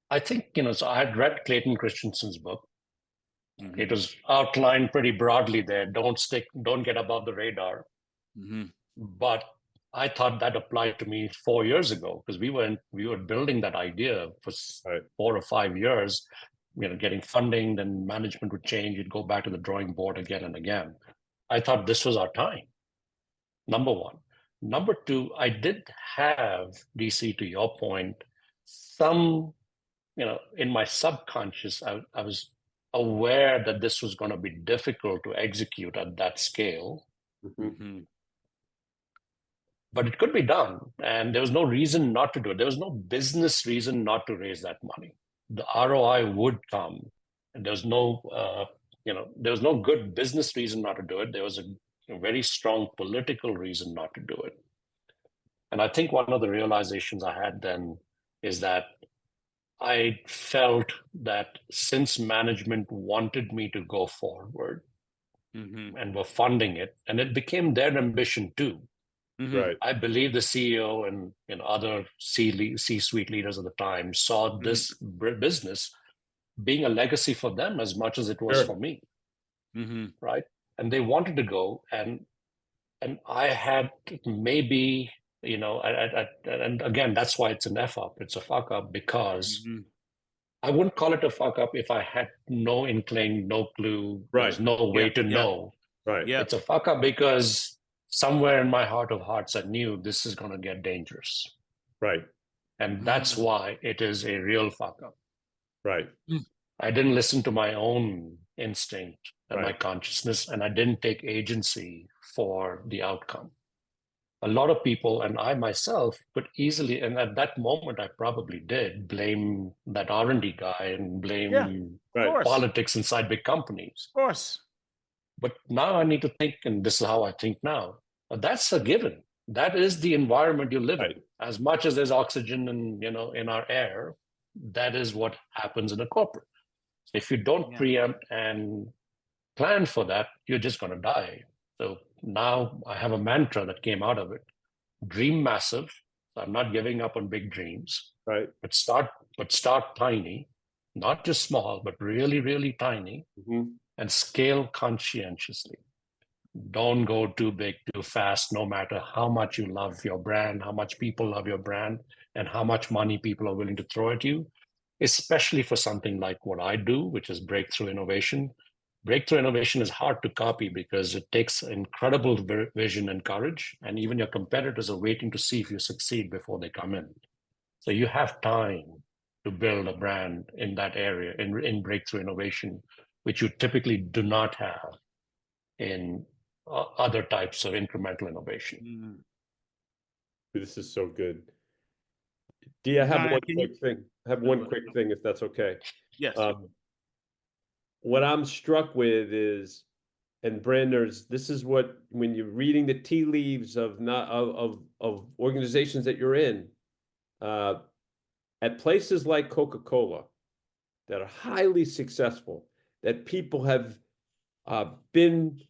I think, so I had read Clayton Christensen's book. Mm-hmm. It was outlined pretty broadly there. Don't get above the radar. Mm-hmm. But I thought that applied to me 4 years ago, because we were building that idea for 4 or 5 years, getting funding, then management would change. You'd go back to the drawing board again and again. I thought this was our time. Number one. Number two, I did have, DC, to your point, some, in my subconscious, I was aware that this was going to be difficult to execute at that scale. Mm-hmm. But it could be done, and there was no reason not to do it. There was no business reason not to raise that money. The ROI would come, and there was no good business reason not to do it. There was a very strong political reason not to do it. And I think one of the realizations I had then is that I felt that since management wanted me to go forward, mm-hmm. and were funding it, and it became their ambition too. Mm-hmm. Right. I believe the CEO and other C-suite leaders at the time saw mm-hmm. this business being a legacy for them as much as it was for me. Mm-hmm. Right. And they wanted to go, and I had maybe, and again, that's why it's an F up. It's a fuck up, because mm-hmm. I wouldn't call it a fuck up if I had no inkling, no clue. Right. There's no way to know. Right. Yeah. It's a fuck up because somewhere in my heart of hearts, I knew this is going to get dangerous. Right. And that's why it is a real fuck up. Right. I didn't listen to my own instinct and my consciousness, and I didn't take agency for the outcome. A lot of people, and I myself, could easily, and at that moment I probably did, blame that R&D guy and blame politics inside big companies. Of course. But now I need to think, and this is how I think now. That's a given. That is the environment you live in. As much as there's oxygen in our air, that is what happens in a corporate. If you don't preempt and plan for that, you're just going to die. So now I have a mantra that came out of it: dream massive. So I'm not giving up on big dreams. Right. But start tiny, not just small, but really, really tiny, mm-hmm. and scale conscientiously. Don't go too big, too fast, no matter how much you love your brand, how much people love your brand, and how much money people are willing to throw at you, especially for something like what I do, which is breakthrough innovation. Breakthrough innovation is hard to copy because it takes incredible vision and courage, and even your competitors are waiting to see if you succeed before they come in. So you have time to build a brand in that area, in breakthrough innovation, which you typically do not have in other types of incremental innovation. Mm. This is so good. Dee, I have Udaiyan, one can you- quick thing. I have one quick thing, if that's okay. Yes. What I'm struck with is, and Branders, this is what, when you're reading the tea leaves of organizations that you're in, at places like Coca Cola that are highly successful, that people have been,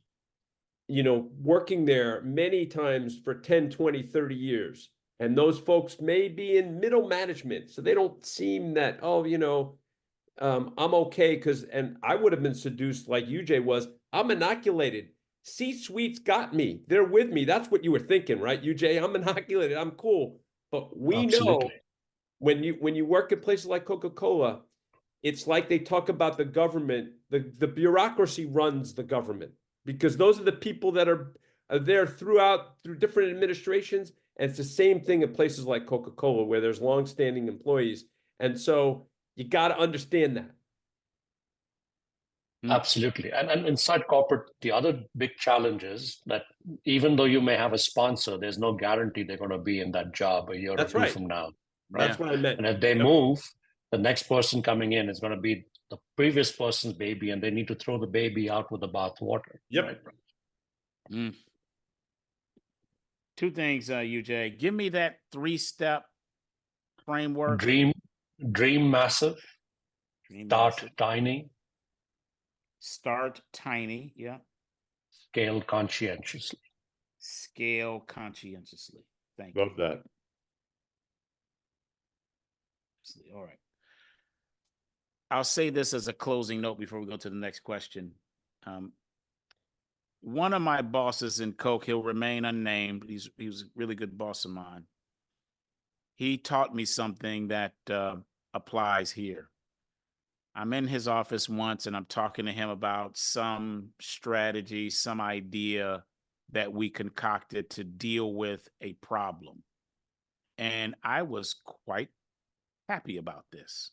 working there many times for 10, 20, 30 years. And those folks may be in middle management, so they don't seem that, I'm okay, and I would have been seduced like UJ was. I'm inoculated. C-suite's got me. They're with me. That's what you were thinking, right, UJ? I'm inoculated. I'm cool. But we know when you work at places like Coca-Cola, it's like they talk about the government. The bureaucracy runs the government, because those are the people that are there through different administrations. And it's the same thing at places like Coca Cola, where there's longstanding employees. And so you got to understand that. Absolutely. And inside corporate, the other big challenge is that even though you may have a sponsor, there's no guarantee they're going to be in that job a year or two from now. Right? That's what I meant. And if they move, the next person coming in is going to be the previous person's baby, and they need to throw the baby out with the bathwater. Yep. Right? Mm. Two things, UJ. Give me that 3-step framework. Dream massive. Start tiny. Start tiny. Yeah. Scale conscientiously. Scale conscientiously. Thank you. Love that. All right. I'll say this as a closing note before we go to the next question. One of my bosses in Coke, he'll remain unnamed. He was a really good boss of mine. He taught me something that applies here. I'm in his office once and I'm talking to him about some strategy, some idea that we concocted to deal with a problem. And I was quite happy about this.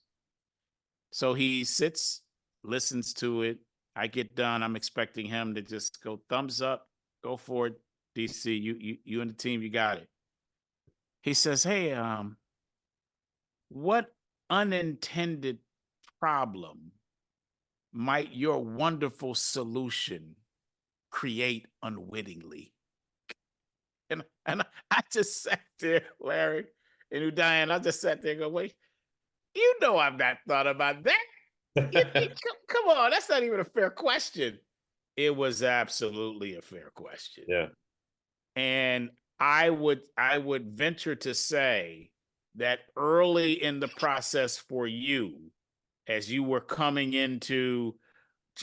So he sits, listens to it. I get done. I'm expecting him to just go thumbs up, go for it. DC, you and the team, you got it. He says, hey, what unintended problem might your wonderful solution create unwittingly? And I just sat there, Larry and Udaiyan, I just sat there and go, wait, I've not thought about that. Come on, that's not even a fair question. It was absolutely a fair question. Yeah. And I would venture to say that early in the process for you, as you were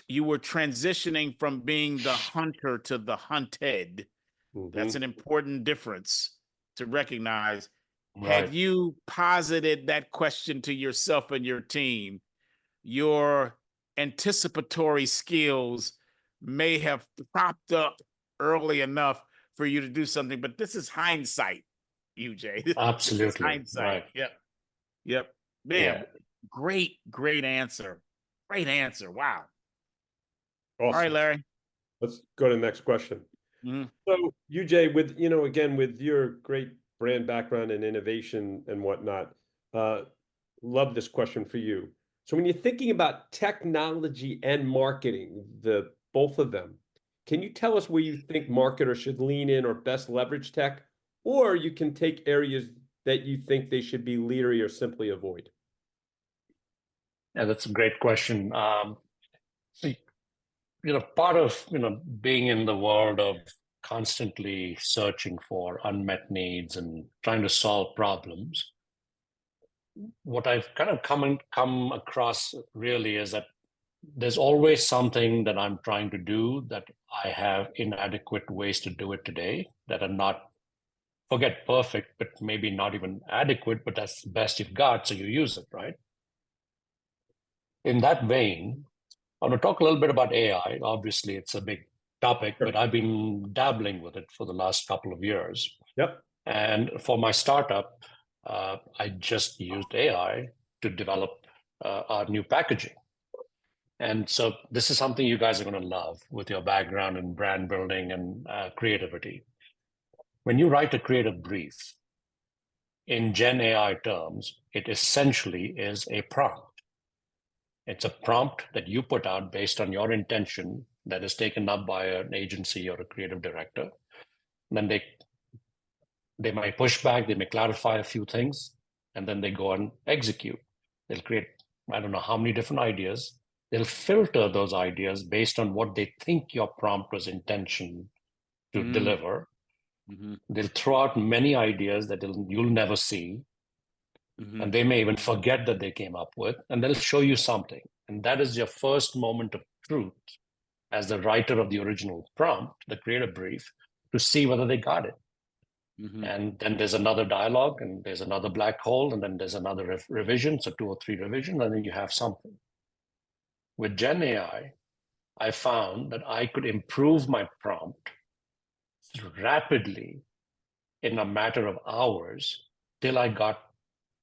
you were transitioning from being the hunter to the hunted. Mm-hmm. That's an important difference to recognize. Right. Had you posited that question to yourself and your team, your anticipatory skills may have propped up early enough for you to do something, but this is hindsight, UJ. Absolutely. This is hindsight. Right. Yep. Man, yeah. Great answer. Great answer. Wow. Awesome. All right, Larry. Let's go to the next question. Mm-hmm. So UJ, with, again, with your great brand background and innovation and whatnot, love this question for you. So when you're thinking about technology and marketing, both of them, can you tell us where you think marketers should lean in or best leverage tech, or you can take areas that you think they should be leery or simply avoid? Yeah, that's a great question. Part of, being in the world of constantly searching for unmet needs and trying to solve problems, what I've kind of come across really is that there's always something that I'm trying to do that I have inadequate ways to do it today that are not, forget perfect, but maybe not even adequate, but that's the best you've got, so you use it, right? In that vein, I want to talk a little bit about AI. Obviously, it's a big topic, but I've been dabbling with it for the last couple of years. Yep. And for my startup, I just used AI to develop our new packaging. And so this is something you guys are going to love with your background in brand building and creativity. When you write a creative brief, in Gen AI terms, it essentially is a prompt. It's a prompt that you put out based on your intention that is taken up by an agency or a creative director. And then they might push back, they may clarify a few things, and then they go and execute. They'll create, I don't know how many different ideas. They'll filter those ideas based on what they think your prompt was intention to deliver. They'll throw out many ideas that you'll never see. And they may even forget that they came up with, and they'll show you something. And that is your first moment of truth as the writer of the original prompt, the creative brief, to see whether they got it. And then there's another dialogue, and there's another black hole, and then there's another revision, so 2 or 3 revisions, and then you have something. With Gen AI, I found that I could improve my prompt rapidly in a matter of hours till I got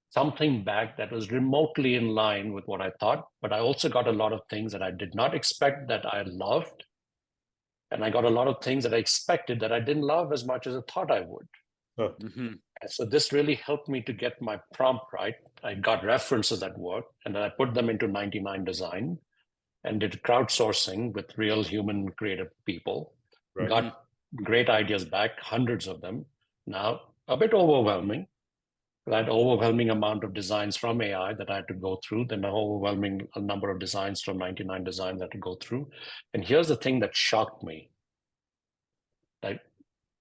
something back that was remotely in line with what I thought, but I also got a lot of things that I did not expect that I loved. And I got a lot of things that I expected that I didn't love as much as I thought I would. And so this really helped me to get my prompt right. I got references that worked, and then I put them into 99 Design and did crowdsourcing with real human creative people. Got great ideas back, hundreds of them. Now, a bit overwhelming. That overwhelming amount of designs from AI that I had to go through, then an overwhelming number of designs from 99 Designs I had to go through. And here's the thing that shocked me. Like,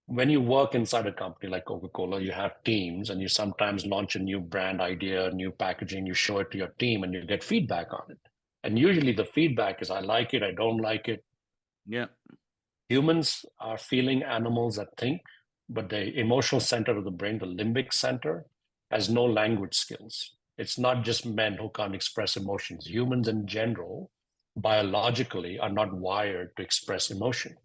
when you work inside a company like Coca Cola, you have teams, and you sometimes launch a new brand idea, new packaging, you show it to your team, and you get feedback on it. And usually the feedback is, I like it, I don't like it. Yeah. Humans are feeling animals that think, but the emotional center of the brain, the limbic center, has no language skills. It's not just men who can't express emotions. Humans in general, biologically, are not wired to express emotion.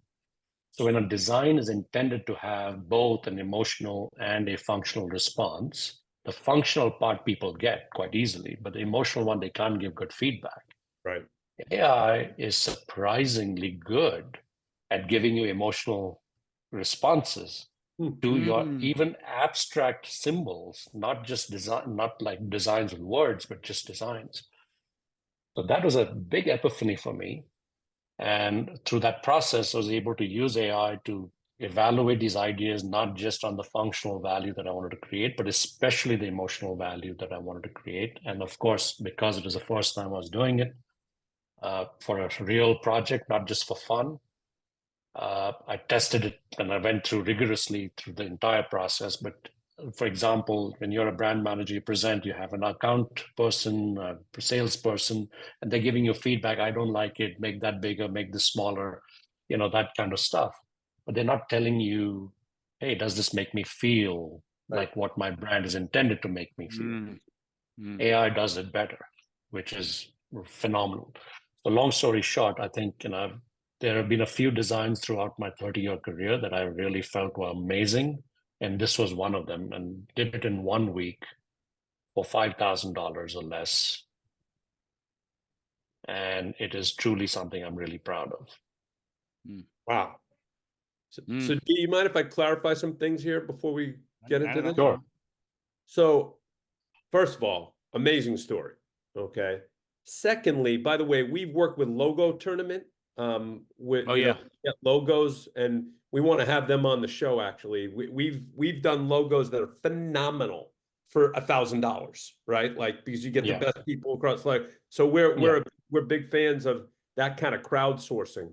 So when a design is intended to have both an emotional and a functional response, the functional part people get quite easily, but the emotional one, they can't give good feedback. Right. AI is surprisingly good at giving you emotional responses to your even abstract symbols, not just design, not like designs with words, but just designs. So that was a big epiphany for me. And through that process, I was able to use AI to evaluate these ideas, not just on the functional value that I wanted to create, but especially the emotional value that I wanted to create. And of course, because it was the first time I was doing it for a real project, not just for fun, I tested it and I went through rigorously through the entire process. But for example, when you're a brand manager, you present, you have an account person, a salesperson, and they're giving you feedback. I don't like it, make that bigger, make this smaller, that kind of stuff. But they're not telling you, hey, does this make me feel like what my brand is intended to make me feel? AI does it better, which is phenomenal. So long story short, I think, there have been a few designs throughout my 30-year career that I really felt were amazing. And this was one of them, and did it in 1 week for $5,000 or less. And it is truly something I'm really proud of. Wow. So do you mind if I clarify some things here before we get into this? Sure. So first of all, amazing story. Okay. Secondly, by the way, we've worked with Logo Tournament. With get logos, and we want to have them on the show. Actually, we've done logos that are phenomenal for $1,000, right? Like, because you get the best people across. Like, so we're big fans of that kind of crowdsourcing.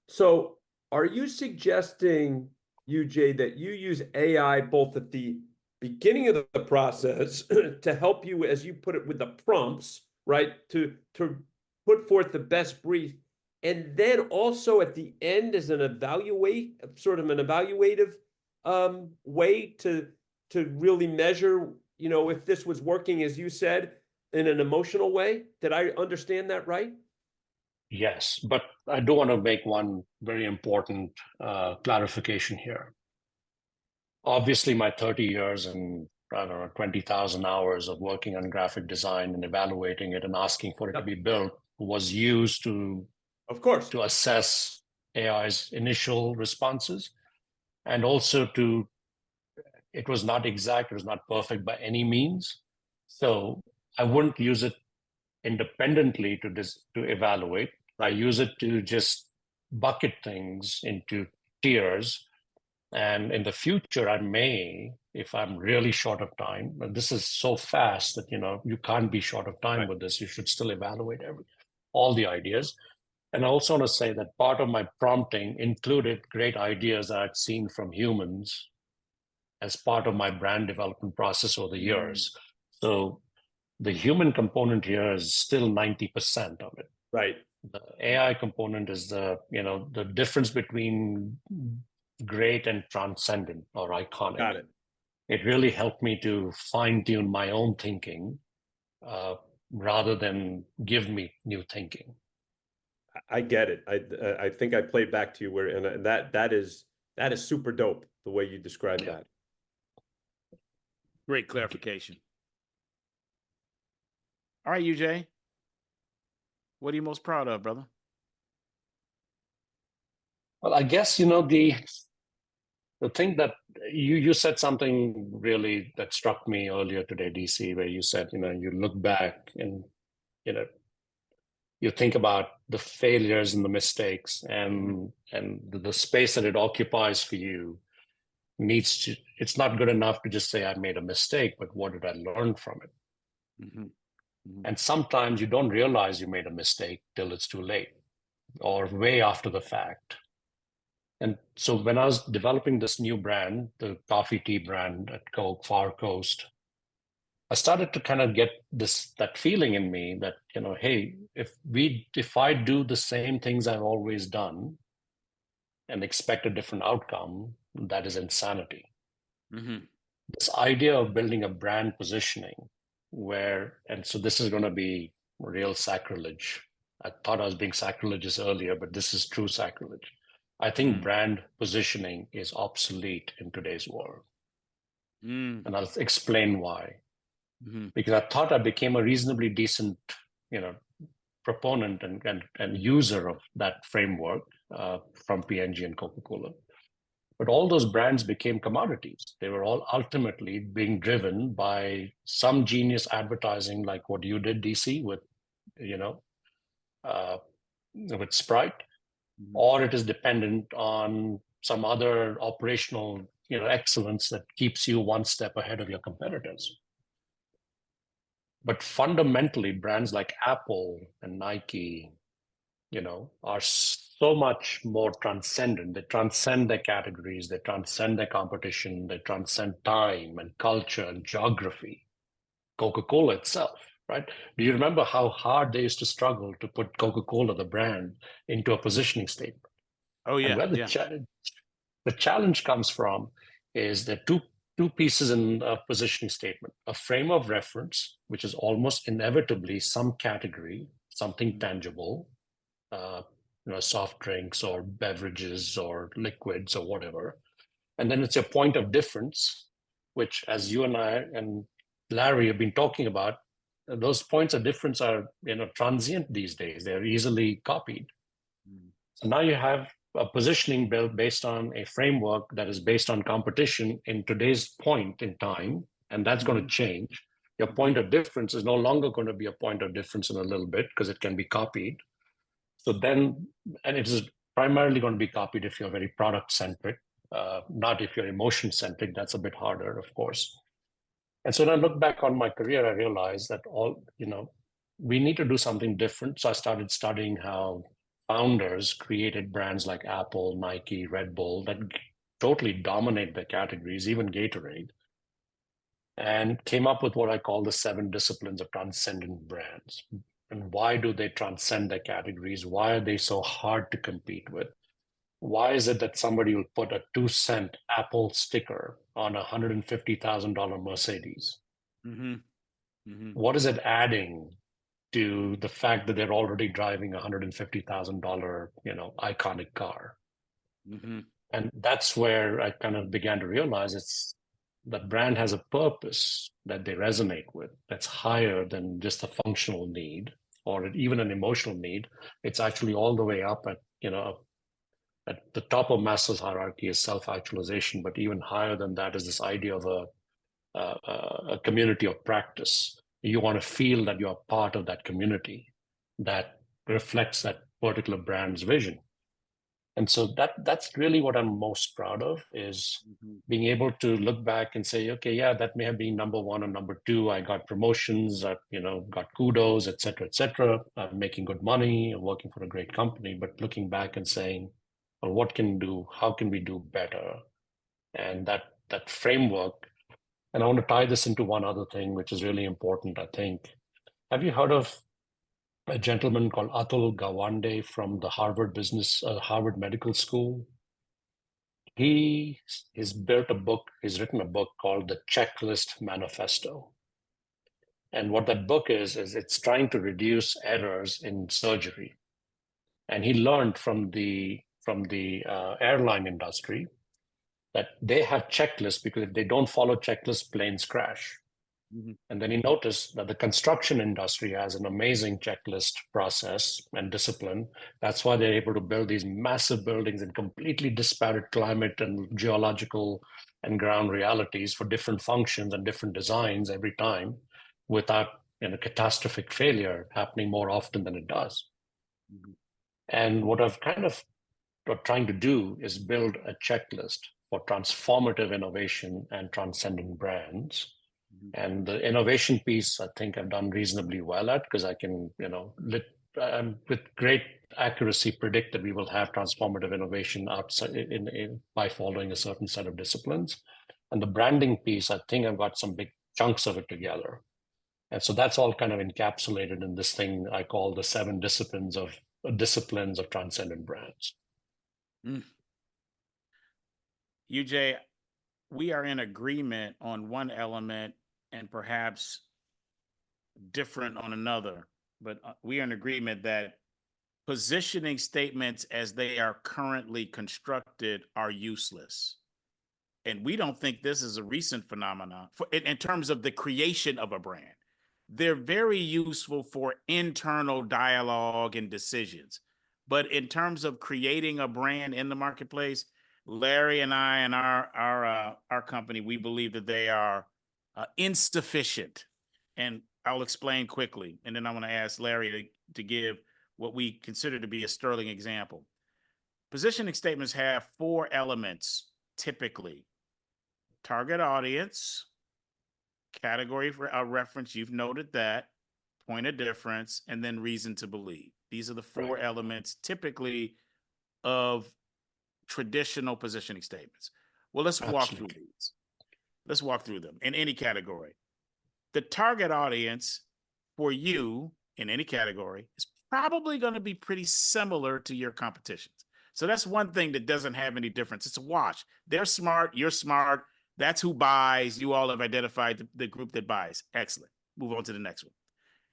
So are you suggesting, UJ, that you use AI both at the beginning of the process to help you, as you put it, with the prompts, right, to put forth the best brief, and then also at the end as an evaluative way to really measure, if this was working, as you said, in an emotional way? Did I understand that right? Yes, but I do want to make one very important clarification here. Obviously, my 30 years in I don't know, 20,000 hours of working on graphic design and evaluating it and asking for it to be built was used Of course. to assess AI's initial responses, and also it was not exact, it was not perfect by any means. So I wouldn't use it independently to evaluate. I use it to just bucket things into tiers. And in the future, I may, if I'm really short of time, but this is so fast that, you can't be short of time with this. You should still evaluate all the ideas. And I also want to say that part of my prompting included great ideas that I'd seen from humans as part of my brand development process over the years. So the human component here is still 90% of it. Right. The AI component is the difference between great and transcendent or iconic. Got it. It really helped me to fine-tune my own thinking rather than give me new thinking. I get it. I think I played back to you and that is super dope the way you described that. Great clarification. All right, UJ. What are you most proud of, brother? Well, I guess, the thing that you said something really that struck me earlier today, DC, where you said, you look back and, you think about the failures and the mistakes and the space that it occupies for you it's not good enough to just say I made a mistake, but what did I learn from it? Mm-hmm. Mm-hmm. And sometimes you don't realize you made a mistake till it's too late or way after the fact. And so when I was developing this new brand, the coffee tea brand at Coke Far Coast, I started to kind of get that feeling in me that, hey, if I do the same things I've always done and expect a different outcome, that is insanity. Mm-hmm. This idea of building a brand positioning and so this is going to be real sacrilege. I thought I was being sacrilegious earlier, but this is true sacrilege. I think brand positioning is obsolete in today's world. And I'll explain why. Mm-hmm. Because I thought I became a reasonably decent, proponent and user of that framework from P&G and Coca Cola. But all those brands became commodities. They were all ultimately being driven by some genius advertising, like what you did, DC, with Sprite, or it is dependent on some other operational, excellence that keeps you one step ahead of your competitors. But fundamentally, brands like Apple and Nike, are so much more transcendent. They transcend their categories, they transcend their competition, they transcend time and culture and geography. Coca Cola itself, right? Do you remember how hard they used to struggle to put Coca Cola, the brand, into a positioning statement? Oh, yeah. And where the challenge comes from is there are two pieces in a positioning statement: a frame of reference, which is almost inevitably some category, something tangible, soft drinks or beverages or liquids or whatever. And then it's a point of difference, which, as you and I and Larry have been talking about, those points of difference are transient these days. They're easily copied. So now you have a positioning built based on a framework that is based on competition in today's point in time, and that's going to change. Your point of difference is no longer going to be a point of difference in a little bit because it can be copied. So then, and it is primarily going to be copied if you're very product centric, not if you're emotion centric. That's a bit harder, of course. And so when I look back on my career, I realized that we need to do something different. So I started studying how founders created brands like Apple, Nike, Red Bull that totally dominate their categories, even Gatorade, and came up with what I call the 7 disciplines of transcendent brands. And why do they transcend their categories? Why are they so hard to compete with? Why is it that somebody will put a 2-cent Apple sticker on a $150,000 Mercedes? Mm-hmm. Mm-hmm. What is it adding to the fact that they're already driving a $150,000, iconic car? Mm-hmm. And that's where I kind of began to realize that brand has a purpose that they resonate with that's higher than just a functional need or even an emotional need. It's actually all the way up at, at the top of Maslow's hierarchy is self-actualization, but even higher than that is this idea of a community of practice. You want to feel that you're part of that community that reflects that particular brand's vision. And so that's really what I'm most proud of, is being able to look back and say, okay, yeah, that may have been number one or number two. I got promotions, I, got kudos, et cetera, et cetera. I'm making good money, I'm working for a great company, but looking back and saying, well, what can do? How can we do better? And that framework. And I want to tie this into one other thing, which is really important, I think. Have you heard of a gentleman called Atul Gawande from the Harvard Medical School? He's built a book, he's written a book called The Checklist Manifesto. And what that book is it's trying to reduce errors in surgery. And he learned from the airline industry that they have checklists, because if they don't follow checklists, planes crash. And then he noticed that the construction industry has an amazing checklist process and discipline. That's why they're able to build these massive buildings in completely disparate climate and geological and ground realities for different functions and different designs every time, without catastrophic failure happening more often than it does. And what I've kind of trying to do is build a checklist for transformative innovation and transcendent brands. And the innovation piece, I think I've done reasonably well at, because I can, with great accuracy predict that we will have transformative innovation outside by following a certain set of disciplines. And the branding piece, I think I've got some big chunks of it together. And so that's all kind of encapsulated in this thing I call the 7 disciplines of transcendent brands. UJ, we are in agreement on one element and perhaps different on another, but we are in agreement that positioning statements as they are currently constructed are useless. And we don't think this is a recent phenomenon in terms of the creation of a brand. They're very useful for internal dialogue and decisions. But in terms of creating a brand in the marketplace, Larry and I and our company, we believe that they are insufficient. And I'll explain quickly. And then I'm going to ask Larry to give what we consider to be a sterling example. Positioning statements have 4 elements, typically. Target audience, category for reference, you've noted that, point of difference, and then reason to believe. These are the 4 elements typically of traditional positioning statements. Well, let's walk through these. Let's walk through them in any category. The target audience for you in any category is probably going to be pretty similar to your competitions. So that's one thing that doesn't have any difference. It's a wash. They're smart. You're smart. That's who buys. You all have identified the group that buys. Excellent. Move on to the next one.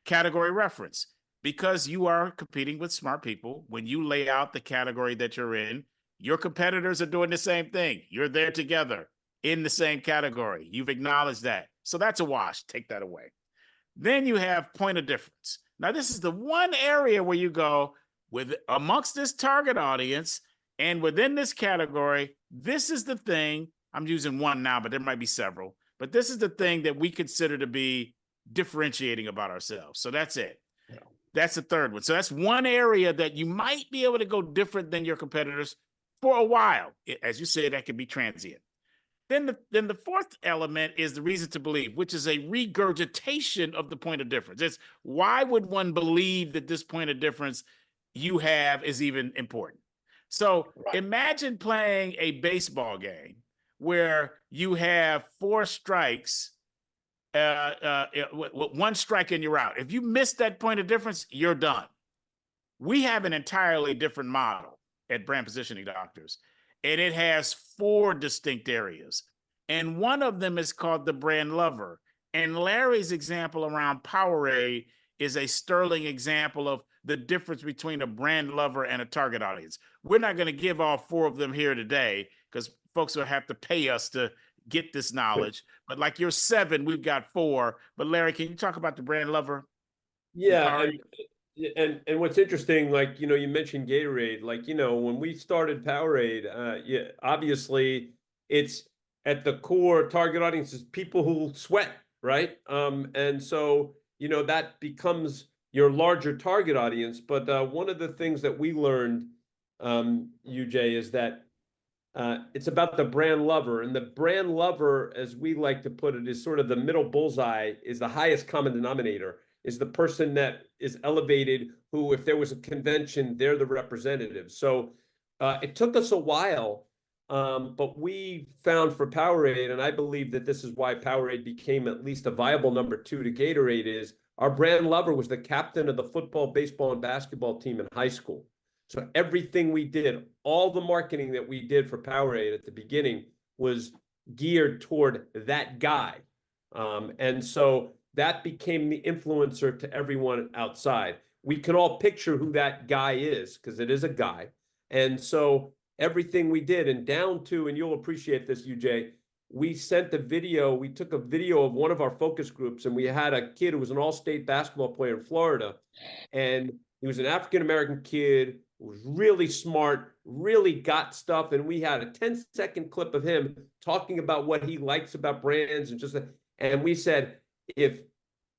Category reference. Because you are competing with smart people, when you lay out the category that you're in, your competitors are doing the same thing. You're there together in the same category. You've acknowledged that. So that's a wash. Take that away. Then you have point of difference. Now, this is the one area where you go with amongst this target audience and within this category, this is the thing. I'm using one now, but there might be several. But this is the thing that we consider to be differentiating about ourselves. So that's it. Yeah. That's the third one. So that's one area that you might be able to go different than your competitors for a while. As you said, that could be transient. Then the fourth element is the reason to believe, which is a regurgitation of the point of difference. It's why would one believe that this point of difference you have is even important? So imagine playing a baseball game where you have 4 strikes, one strike and you're out. If you miss that point of difference, you're done. We have an entirely different model at Brand Positioning Doctors, and it has 4 distinct areas. And one of them is called the brand lover. And Larry's example around Powerade is a sterling example of the difference between a brand lover and a target audience. We're not going to give all 4 of them here today because folks will have to pay us to get this knowledge. But like you're 7, we've got 4. But Larry, can you talk about the brand lover? Yeah, and what's interesting, like, you know, you mentioned Gatorade, like, you know, when we started Powerade, yeah, obviously it's at the core target audience is people who sweat, right? And so, you know, that becomes your larger target audience. But one of the things that we learned, UJ, is that it's about the brand lover, and the brand lover, as we like to put it, is sort of the middle bullseye, is the highest common denominator, is the person that is elevated, who, if there was a convention, they're the representative. So it took us a while, but we found for Powerade, and I believe that this is why Powerade became at least a viable number 2 to Gatorade, is our brand lover was the captain of the football, baseball, and basketball team in high school. So everything we did, all the marketing that we did for Powerade at the beginning was geared toward that guy. And so that became the influencer to everyone outside. We can all picture who that guy is, because it is a guy. And so everything we did, and down to, and you'll appreciate this, UJ, we sent a video, we took a video of one of our focus groups, and we had a kid who was an all-state basketball player in Florida. And he was an African-American kid, was really smart, really got stuff. And we had a 10-second clip of him talking about what he likes about brands, and we said, if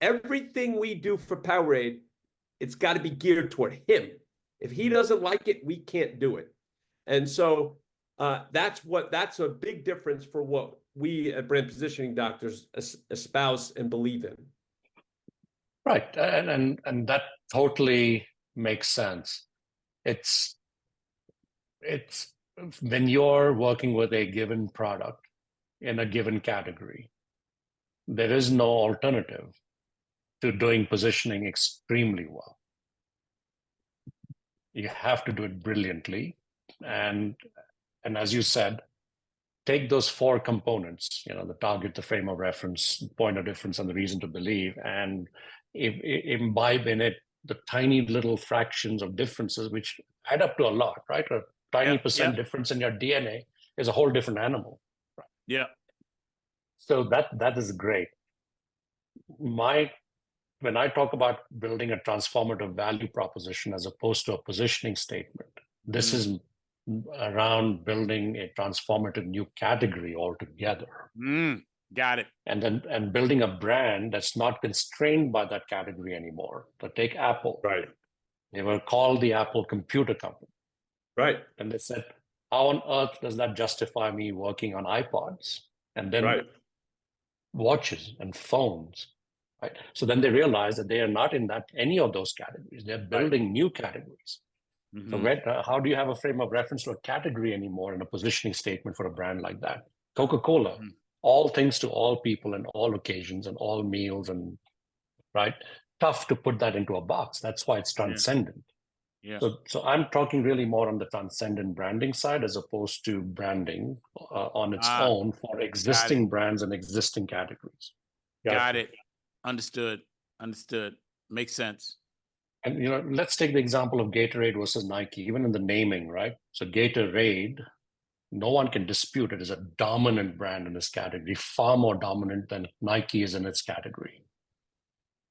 everything we do for Powerade, it's got to be geared toward him. If he doesn't like it, we can't do it. And so that's a big difference for what we at Brand Positioning Doctors espouse and believe in. Right, and that totally makes sense. It's when you're working with a given product in a given category, there is no alternative to doing positioning extremely well. You have to do it brilliantly, and as you said, take those 4 components, you know, the target, the frame of reference, point of difference, and the reason to believe, and imbibe in it the tiny little fractions of differences, which add up to a lot, right? A tiny percent difference in your DNA is a whole different animal. Right? Yeah. So that is great. When I talk about building a transformative value proposition as opposed to a positioning statement, this is around building a transformative new category altogether. Got it. And building a brand that's not constrained by that category anymore. So take Apple. Right. They were called the Apple Computer Company. Right. And they said, how on earth does that justify me working on iPods and then watches and phones? Right. So then they realized that they are not in any of those categories. They're building new categories. So how do you have a frame of reference to a category anymore in a positioning statement for a brand like that? Coca Cola, all things to all people and all occasions and all meals, and right, tough to put that into a box. That's why it's transcendent. Yeah. So I'm talking really more on the transcendent branding side as opposed to branding on its own for existing brands and existing categories. Got it. Understood. Makes sense. And you know, let's take the example of Gatorade versus Nike, even in the naming, right? So Gatorade, no one can dispute it is a dominant brand in this category, far more dominant than Nike is in its category.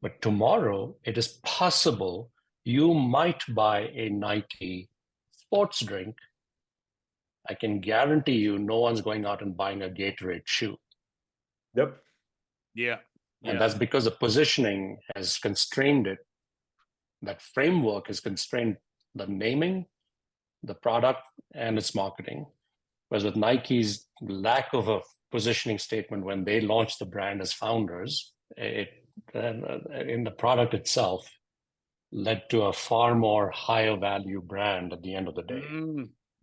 But tomorrow, it is possible you might buy a Nike sports drink. I can guarantee you no one's going out and buying a Gatorade shoe. Yep. Yeah. And that's because the positioning has constrained it. That framework has constrained the naming, the product, and its marketing. Whereas with Nike's lack of a positioning statement when they launched the brand as founders, in the product itself led to a far more higher value brand at the end of the day.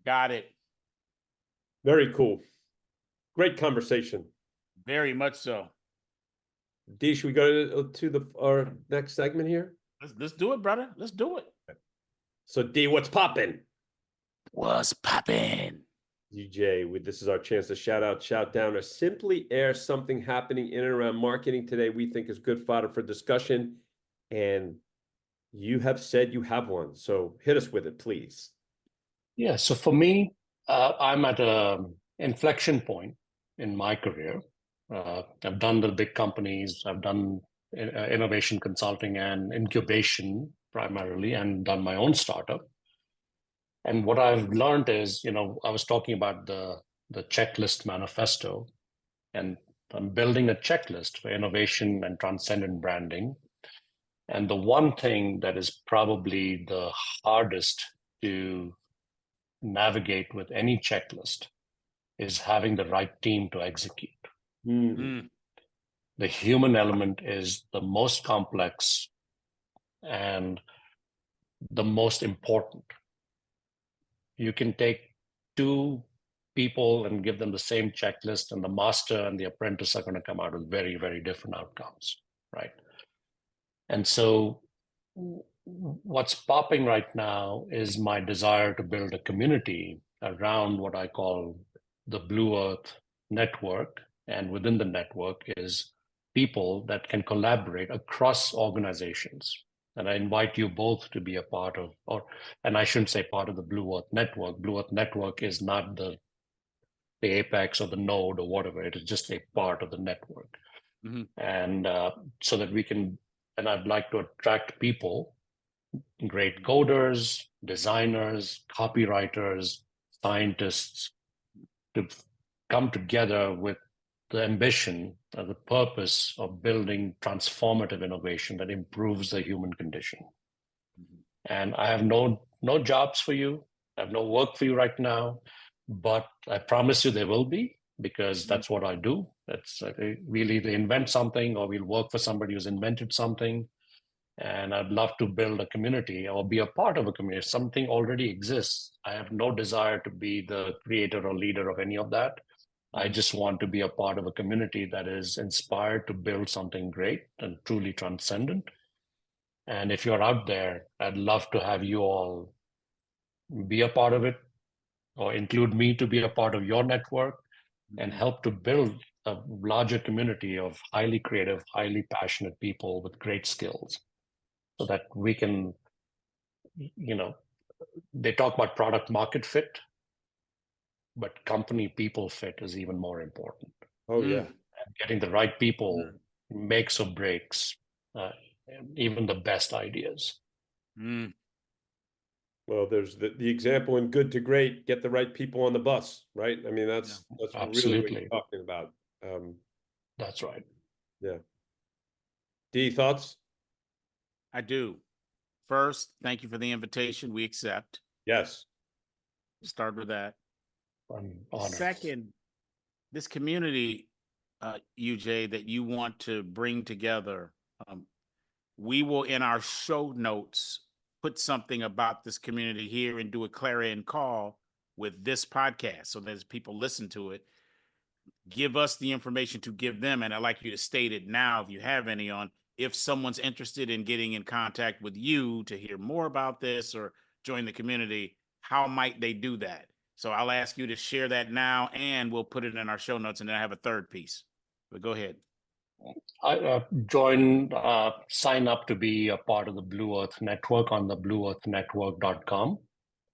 Got it. Very cool. Great conversation. Very much so. D, should we go to our next segment here? Let's do it, brother. Let's do it. So D, what's poppin'? What's poppin'? UJ, this is our chance to shout out, shout down, or simply air something happening in and around marketing today we think is good fodder for discussion. And you have said you have one. So hit us with it, please. Yeah, so for me, I'm at an inflection point in my career. I've done the big companies, I've done innovation consulting and incubation primarily, and done my own startup. And what I've learned is, I was talking about the checklist manifesto, and I'm building a checklist for innovation and transcendent branding. And the one thing that is probably the hardest to navigate with any checklist is having the right team to execute. Mm. The human element is the most complex and the most important. You can take two people and give them the same checklist, and the master and the apprentice are going to come out with very, very different outcomes, right? And so what's popping right now is my desire to build a community around what I call the Blue Earth Network. And within the network is people that can collaborate across organizations. And I invite you both to be a part of, and I shouldn't say part of the Blue Earth Network. Blue Earth Network is not the apex or the node or whatever. It is just a part of the network. Mm-hmm. And so that we can, and I'd like to attract people, great coders, designers, copywriters, scientists, to come together with the ambition and the purpose of building transformative innovation that improves the human condition. Mm-hmm. And I have no jobs for you. I have no work for you right now, but I promise you there will be, because that's what I do. That's we'll either invent something or we'll work for somebody who's invented something. And I'd love to build a community or be a part of a community. Something already exists. I have no desire to be the creator or leader of any of that. I just want to be a part of a community that is inspired to build something great and truly transcendent. And if you're out there, I'd love to have you all be a part of it, or include me to be a part of your network, and help to build a larger community of highly creative, highly passionate people with great skills, so that we can, they talk about product market fit, but company people fit is even more important. Oh, yeah. And getting the right people makes or breaks even the best ideas. Well, there's the example in Good to Great, get the right people on the bus, right? I mean, that's really what you're talking about. That's right. Yeah. D, thoughts? I do. First, thank you for the invitation. We accept. Yes. Start with that. I'm honored. Second, this community, UJ, that you want to bring together, we will, in our show notes, put something about this community here and do a clarion call with this podcast. So that as people listen to it, give us the information to give them. And I'd like you to state it now, if you have any, on if someone's interested in getting in contact with you to hear more about this or join the community, how might they do that? So I'll ask you to share that now, and we'll put it in our show notes, and then I have a third piece. But go ahead. I sign up to be a part of the Blue Earth Network on the blueearthnetwork.com.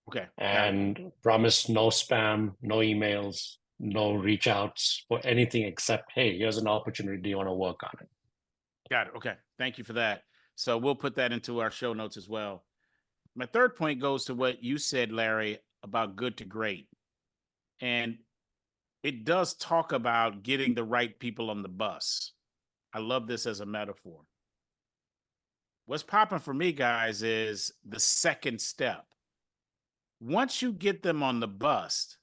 Okay. And promise no spam, no emails, no reach outs for anything except, hey, here's an opportunity. Do you want to work on it? Got it. Okay. Thank you for that. So we'll put that into our show notes as well. My third point goes to what you said, Larry, about good to great. And it does talk about getting the right people on the bus. I love this as a metaphor. What's popping for me, guys, is the second step. Once you get them on the bus,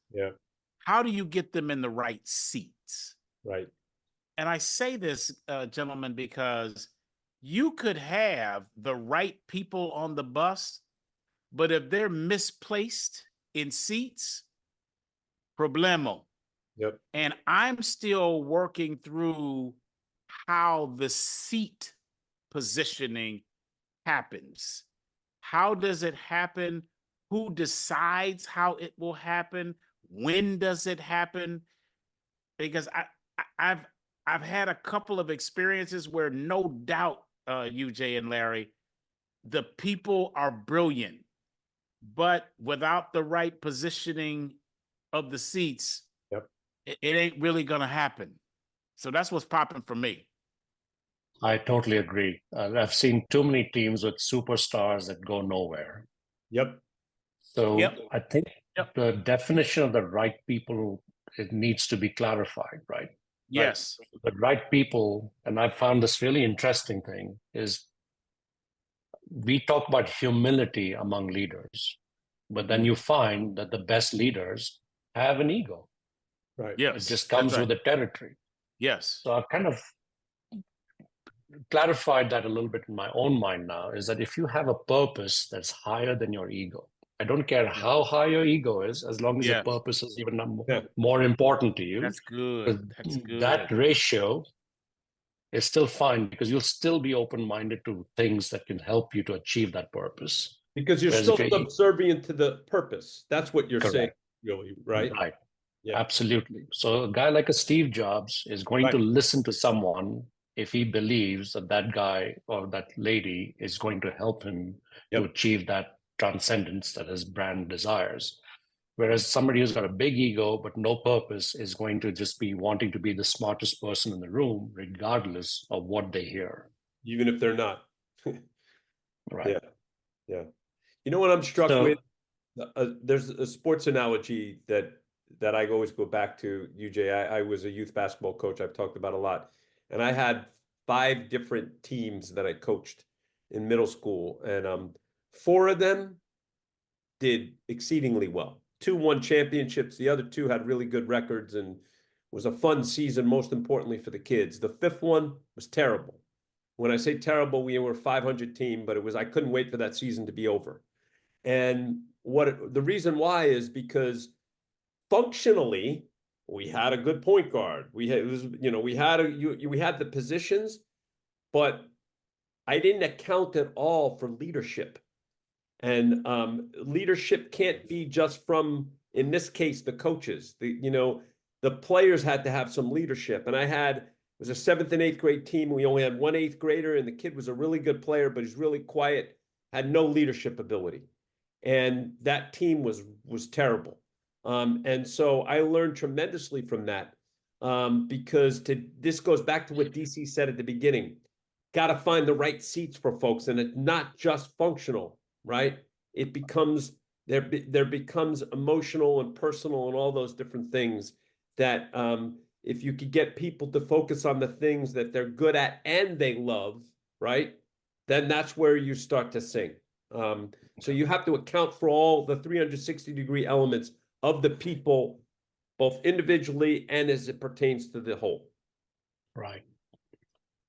how do you get them in the right seats? Right. And I say this, gentlemen, because you could have the right people on the bus, but if they're misplaced in seats, problemo. Yep. And I'm still working through how the seat positioning happens. How does it happen? Who decides how it will happen? When does it happen? Because I've had a couple of experiences where no doubt, UJ and Larry, the people are brilliant, but without the right positioning of the seats, it ain't really gonna happen. So that's what's popping for me. I totally agree. I've seen too many teams with superstars that go nowhere. Yep. So Yep. I think Yep. the definition of the right people, it needs to be clarified, right? Yes. The right people, and I found this really interesting thing, is we talk about humility among leaders, but then you find that the best leaders have an ego. Right. Yes. It just that's comes right. with the territory. Yes. So I've kind of clarified that a little bit in my own mind now, is that if you have a purpose that's higher than your ego, I don't care how high your ego is, as long as your Yes. purpose is even Yeah. more important to you. That's good. That's good. That ratio is still fine, because you'll still be open-minded to things that can help you to achieve that purpose. Because you're Whereas still if you- subservient to the purpose. That's what you're saying, Correct. really, right? Right. Yeah. Absolutely. So a guy like a Steve Jobs is going to listen to someone if he believes that that guy or that lady is going to help him to achieve that transcendence that his brand desires. Whereas somebody who's got a big ego but no purpose is going to just be wanting to be the smartest person in the room, regardless of what they hear. Even if they're not. Right. Yeah. Yeah. You know what I'm struck So- with? There's a sports analogy that I always go back to, UJ. I was a youth basketball coach. I've talked about a lot. And I had 5 different teams that I coached in middle school. And 4 of them did exceedingly well. 2 won championships. The other 2 had really good records and was a fun season, most importantly for the kids. The 5th one was terrible. When I say terrible, we were a 500 team, but I couldn't wait for that season to be over. And the reason why is because functionally we had a good point guard. We had the positions, but I didn't account at all for leadership. And leadership can't be just from, in this case, the coaches. The players had to have some leadership. And it was a 7th and 8th grade team. We only had one 8th grader, and the kid was a really good player, but he's really quiet, had no leadership ability. And that team was terrible. And so I learned tremendously from that, because this goes back to what DC said at the beginning. Got to find the right seats for folks, and it's not just functional, right? It becomes there becomes emotional and personal and all those different things that if you could get people to focus on the things that they're good at and they love, right? Then that's where you start to sing. So you have to account for all the 360-degree elements of the people, both individually and as it pertains to the whole. Right.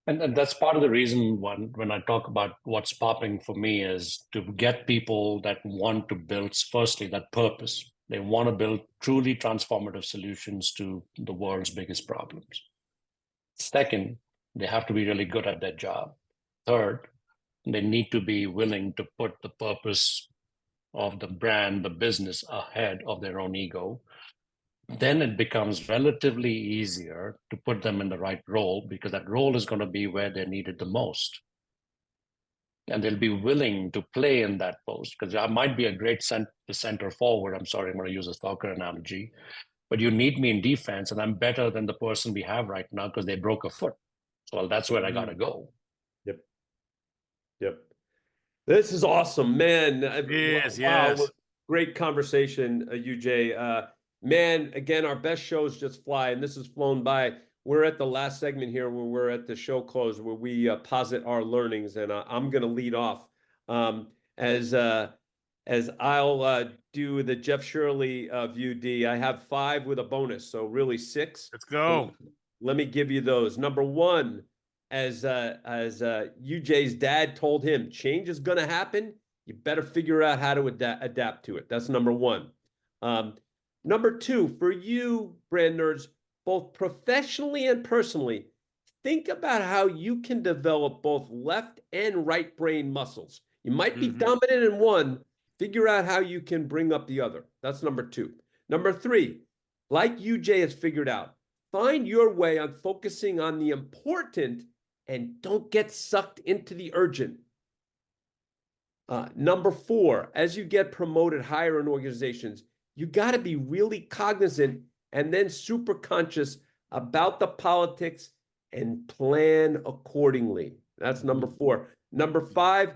And that's part of the reason when I talk about what's popping for me is to get people that want to build, firstly, that purpose. They want to build truly transformative solutions to the world's biggest problems. Second, they have to be really good at their job. Third, they need to be willing to put the purpose of the brand, the business, ahead of their own ego. Then it becomes relatively easier to put them in the right role, because that role is going to be where they're needed the most. And they'll be willing to play in that post, because I might be a great center forward. I'm sorry, I'm going to use a soccer analogy, but you need me in defense, and I'm better than the person we have right now because they broke a foot. So well, that's where I got to go. Yep. This is awesome, man. Yes, wow. yes. Great conversation, UJ. Man, again, our best shows just fly, and this has flown by. We're at the last segment here where we're at the show close, where we posit our learnings, and I'm going to lead off as I'll do the Jeff Shirley view. D. I have 5 with a bonus, so really 6. Let's go. Let me give you those. Number 1, as UJ's dad told him, change is going to happen. You better figure out how to adapt to it. That's number 1. Number 2, for you, brand nerds, both professionally and personally, think about how you can develop both left and right brain muscles. You might be dominant in one. Figure out how you can bring up the other. That's number 2. Number 3, like UJ has figured out, find your way on focusing on the important and don't get sucked into the urgent. Number 4, as you get promoted higher in organizations, you got to be really cognizant and then super conscious about the politics and plan accordingly. That's number 4. Number 5,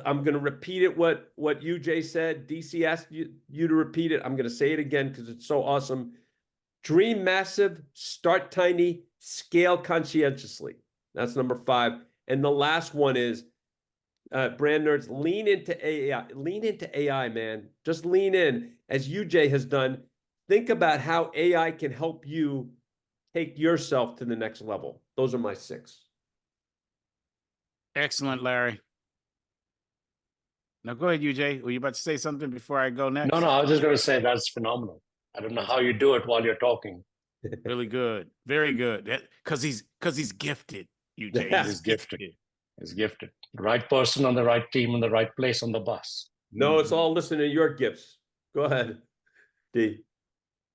I'm going to repeat it, what UJ said. DC asked you to repeat it. I'm going to say it again because it's so awesome. Dream massive, start tiny, scale conscientiously. That's number 5. And the last one is, brand nerds, lean into AI. Lean into AI, man. Just lean in, as UJ has done. Think about how AI can help you take yourself to the next level. Those are my 6. Excellent, Larry. Now go ahead, UJ. Were you about to say something before I go next? No, I was just going to say that's phenomenal. I don't know how you do it while you're talking. Really good. Very good. Because he's gifted, UJ. He's gifted. He's gifted. The right person on the right team in the right place on the bus. No, it's all listening to your gifts. Go ahead, D.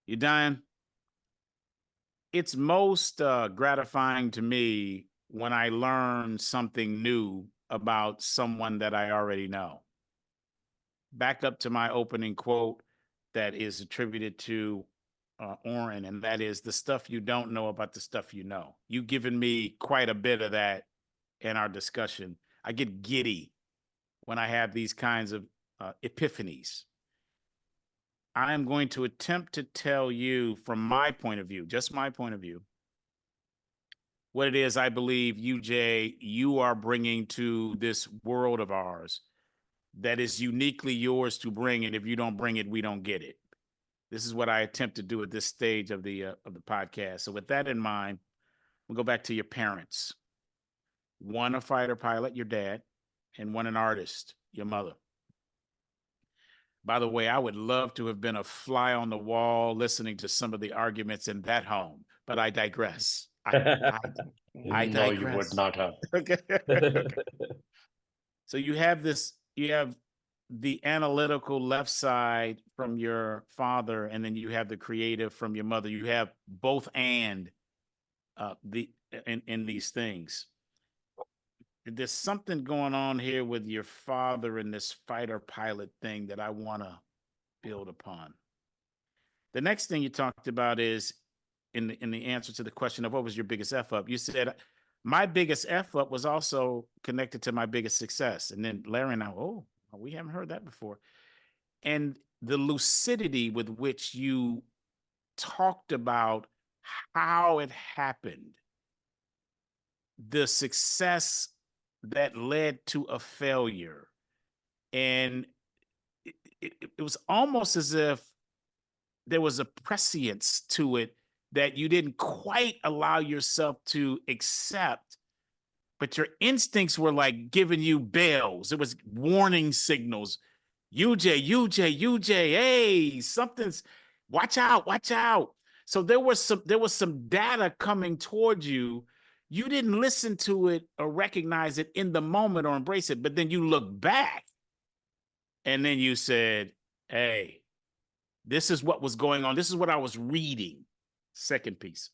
Udaiyan, it's most gratifying to me when I learn something new about someone that I already know. Back up to my opening quote that is attributed to Oren, and that is the stuff you don't know about the stuff you know. You've given me quite a bit of that in our discussion. I get giddy when I have these kinds of epiphanies. I am going to attempt to tell you from my point of view, just my point of view, what it is I believe, UJ, you are bringing to this world of ours that is uniquely yours to bring, and if you don't bring it, we don't get it. This is what I attempt to do at this stage of the podcast. So with that in mind, we'll go back to your parents. One a fighter pilot, your dad, and one an artist, your mother. By the way, I would love to have been a fly on the wall listening to some of the arguments in that home, but I digress. I digress. No, you would not have. Okay. Okay. So you have the analytical left side from your father, and then you have the creative from your mother. You have both in these things. There's something going on here with your father and this fighter pilot thing that I want to build upon. The next thing you talked about is in the answer to the question of what was your biggest F up. You said my biggest F up was also connected to my biggest success. And then Larry and I, we haven't heard that before. And the lucidity with which you talked about how it happened, the success that led to a failure. And it was almost as if there was a prescience to it that you didn't quite allow yourself to accept, but your instincts were like giving you bells. It was warning signals. UJ, hey, something's, watch out. So there was some data coming towards you. You didn't listen to it or recognize it in the moment or embrace it, but then you look back and then you said, hey, this is what was going on. This is what I was reading. Second piece.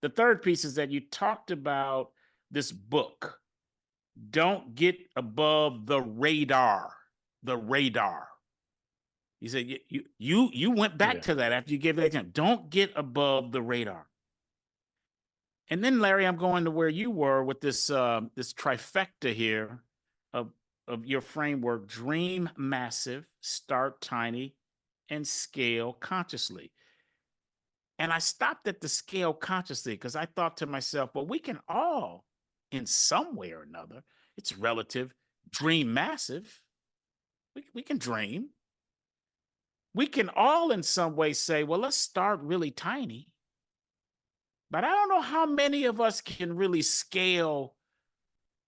The third piece is that you talked about this book, Don't Get Above the Radar. The radar. You said you went back to that after you gave that example. Don't get above the radar. And then, Larry, I'm going to where you were with this this trifecta here of your framework: dream massive, start tiny, and scale consciously. And I stopped at the scale consciously because I thought to myself, well, we can all, in some way or another, it's relative, dream massive. We can dream. We can all in some way say, well, let's start really tiny. But I don't know how many of us can really scale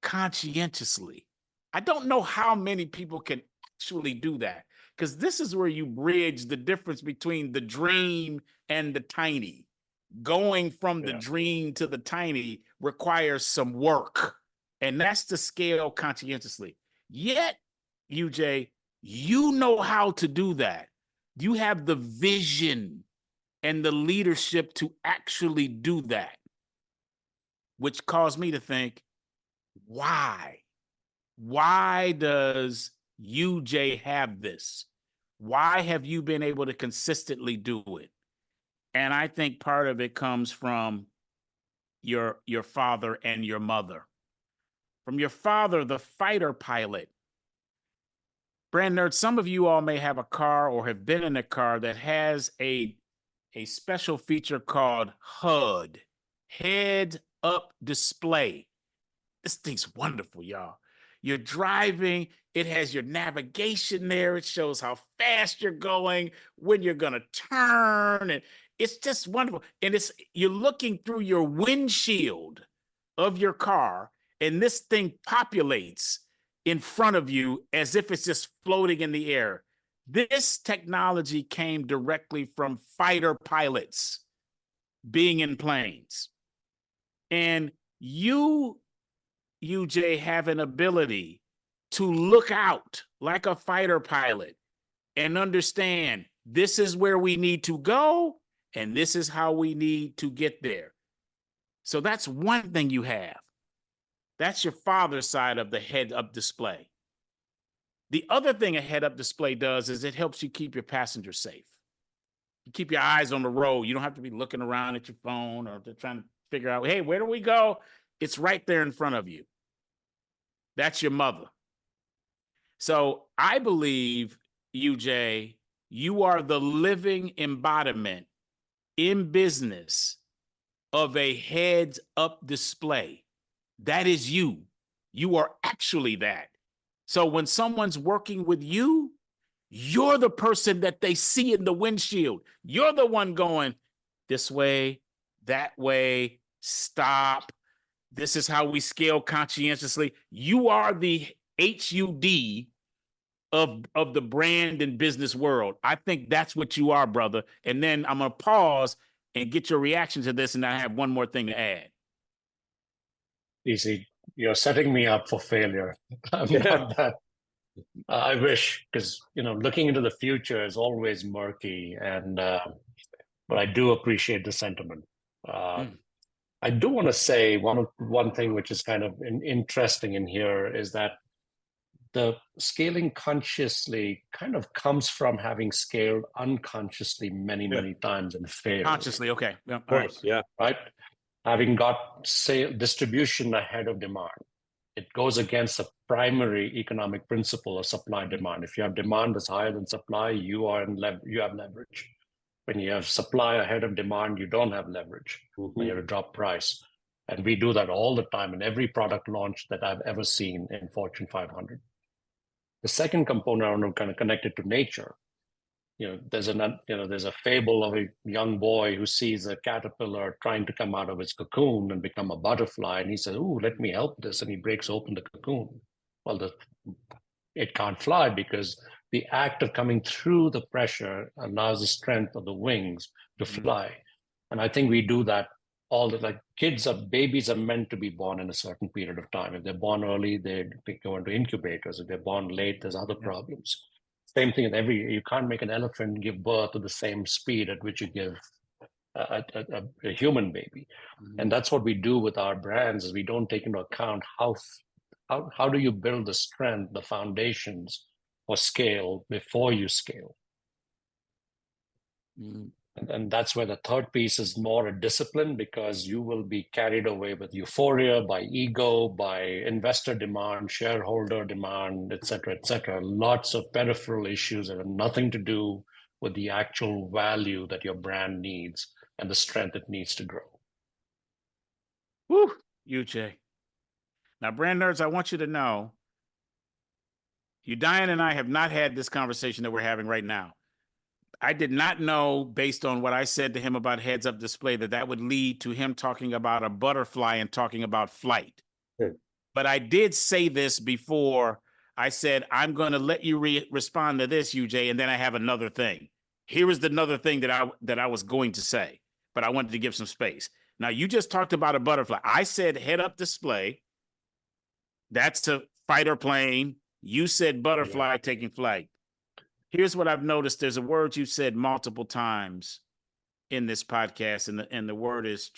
conscientiously. I don't know how many people can actually do that, because this is where you bridge the difference between the dream and the tiny. Going from the dream to the tiny requires some work, and that's the scale conscientiously. Yet, UJ, you know how to do that. You have the vision and the leadership to actually do that, which caused me to think, why? Why does UJ have this? Why have you been able to consistently do it? And I think part of it comes from your father and your mother. From your father, the fighter pilot. Brand Nerds, some of you all may have a car or have been in a car that has a special feature called HUD, head up display. This thing's wonderful, y'all. You're driving, it has your navigation there. It shows how fast you're going, when you're going to turn. And it's just wonderful. And you're looking through your windshield of your car, and this thing populates in front of you as if it's just floating in the air. This technology came directly from fighter pilots being in planes. And UJ, have an ability to look out like a fighter pilot and understand this is where we need to go and this is how we need to get there. So that's one thing you have. That's your father's side of the head-up display. The other thing a head-up display does is it helps you keep your passengers safe. You keep your eyes on the road. You don't have to be looking around at your phone or trying to figure out, hey, where do we go? It's right there in front of you. That's your mother. So I believe, UJ, you are the living embodiment in business of a heads-up display. That is you. You are actually that. So when someone's working with you, you're the person that they see in the windshield. You're the one going this way, that way, stop. This is how we scale conscientiously. You are the HUD of the brand and business world. I think that's what you are, brother. And then I'm going to pause and get your reaction to this, and I have one more thing to add. Easy. You're setting me up for failure. I'm not that. I wish, because looking into the future is always murky, and but I do appreciate the sentiment. I do want to say one thing which is kind of interesting in here is that the scaling consciously kind of comes from having scaled unconsciously many times and failed. Consciously, okay. Yeah, of course, yeah. Right? Having got distribution ahead of demand. It goes against a primary economic principle of supply demand. If you have demand that's higher than supply, you have leverage. When you have supply ahead of demand, you don't have leverage. When you have to drop price. And we do that all the time in every product launch that I've ever seen in Fortune 500. The second component, I want to kind of connect it to nature. There's a fable of a young boy who sees a caterpillar trying to come out of its cocoon and become a butterfly, and he says, "Ooh, let me help this," and he breaks open the cocoon. Well, it can't fly because the act of coming through the pressure allows the strength of the wings to fly. And I think we do that babies are meant to be born in a certain period of time. If they're born early, they go into incubators. If they're born late, there's other problems. Same thing you can't make an elephant give birth at the same speed at which you give a human baby. And that's what we do with our brands, is we don't take into account how do you build the strength, the foundations for scale before you scale. And that's where the third piece is more a discipline, because you will be carried away with euphoria, by ego, by investor demand, shareholder demand, et cetera, lots of peripheral issues that have nothing to do with the actual value that your brand needs and the strength it needs to grow. Woo, UJ. Now, brand nerds, I want you to know, Udaiyan and I have not had this conversation that we're having right now. I did not know, based on what I said to him about heads-up display, that would lead to him talking about a butterfly and talking about flight. But I did say this before. I said, I'm going to let you respond to this, UJ, and then I have another thing. Here is another thing that I was going to say, but I wanted to give some space. Now, you just talked about a butterfly. I said head-up display. That's a fighter plane. You said butterfly taking flight. Here's what I've noticed. There's a word you said multiple times in this podcast, and the word is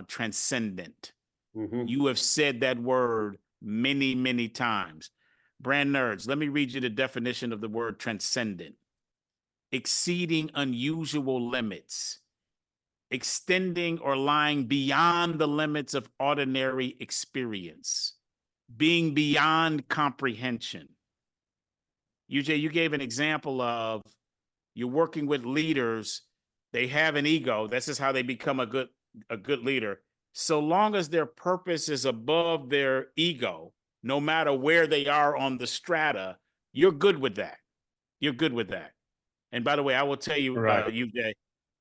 transcendent. You have said that word many times. Brand nerds, let me read you the definition of the word transcendent. Exceeding unusual limits, extending or lying beyond the limits of ordinary experience, being beyond comprehension. UJ, you gave an example of you're working with leaders, they have an ego. This is how they become a good leader. So long as their purpose is above their ego, no matter where they are on the strata, you're good with that. You're good with that. And by the way, I will tell you, Right. UJ,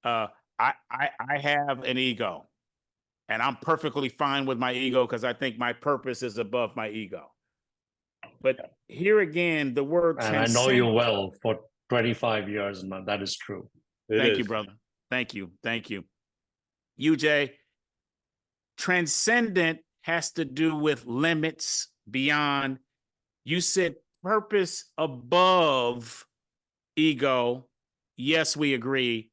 I have an ego, and I'm perfectly fine with my ego because I think my purpose is above my ego. But here again, the word And I know you well for 25 years, and that is true. Thank you, brother. Thank you. Thank you. UJ, transcendent has to do with limits beyond. You said purpose above ego. Yes, we agree.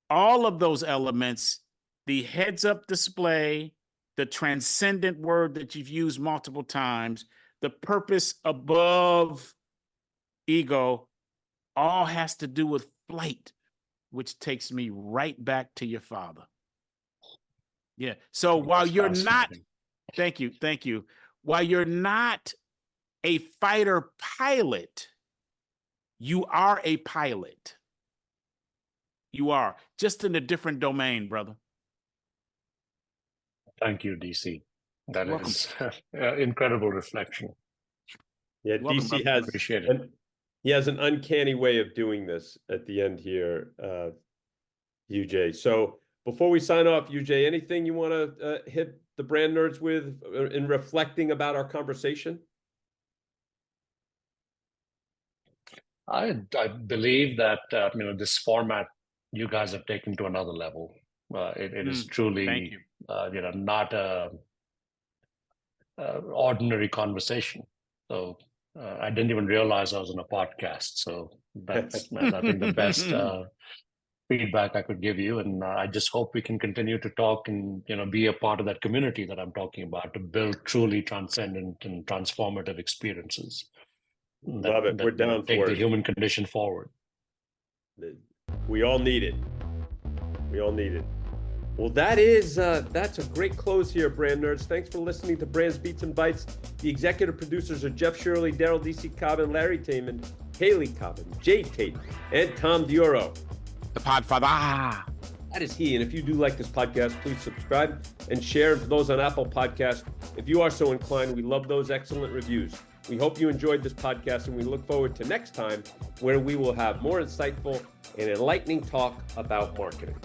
All of those elements, the heads up display, the transcendent word that you've used multiple times, the purpose above ego, all has to do with flight, which takes me right back to your father. Yeah. So while you're not, thank you. While you're not a fighter pilot, you are a pilot. You are, just in a different domain, brother. Thank you, DC. That is incredible reflection. Yeah, Welcome, DC brother. has, Appreciate it. he has an uncanny way of doing this at the end here, UJ. So before we sign off, UJ, anything you want to hit the brand nerds with in reflecting about our conversation? I believe that this format you guys have taken to another level. It is truly not a ordinary conversation. So I didn't even realize I was on a podcast. So that's I think the best feedback I could give you. And I just hope we can continue to talk and be a part of that community that I'm talking about to build truly transcendent and transformative experiences. Love it. We're down take for the it. human condition forward. We all need it. We all need it. Well, that's a great close here, brand nerds. Thanks for listening to Brands, Beats, and Bytes. The executive producers are Jeff Shirley, Daryl DC Cobbin, Larry Taman, Haley Cobbin, Jay Tate, and Tom Dioro. The Podfather. That is he. And if you do like this podcast, please subscribe and share. And for those on Apple Podcasts, if you are so inclined, we love those excellent reviews. We hope you enjoyed this podcast, and we look forward to next time where we will have more insightful and enlightening talk about marketing.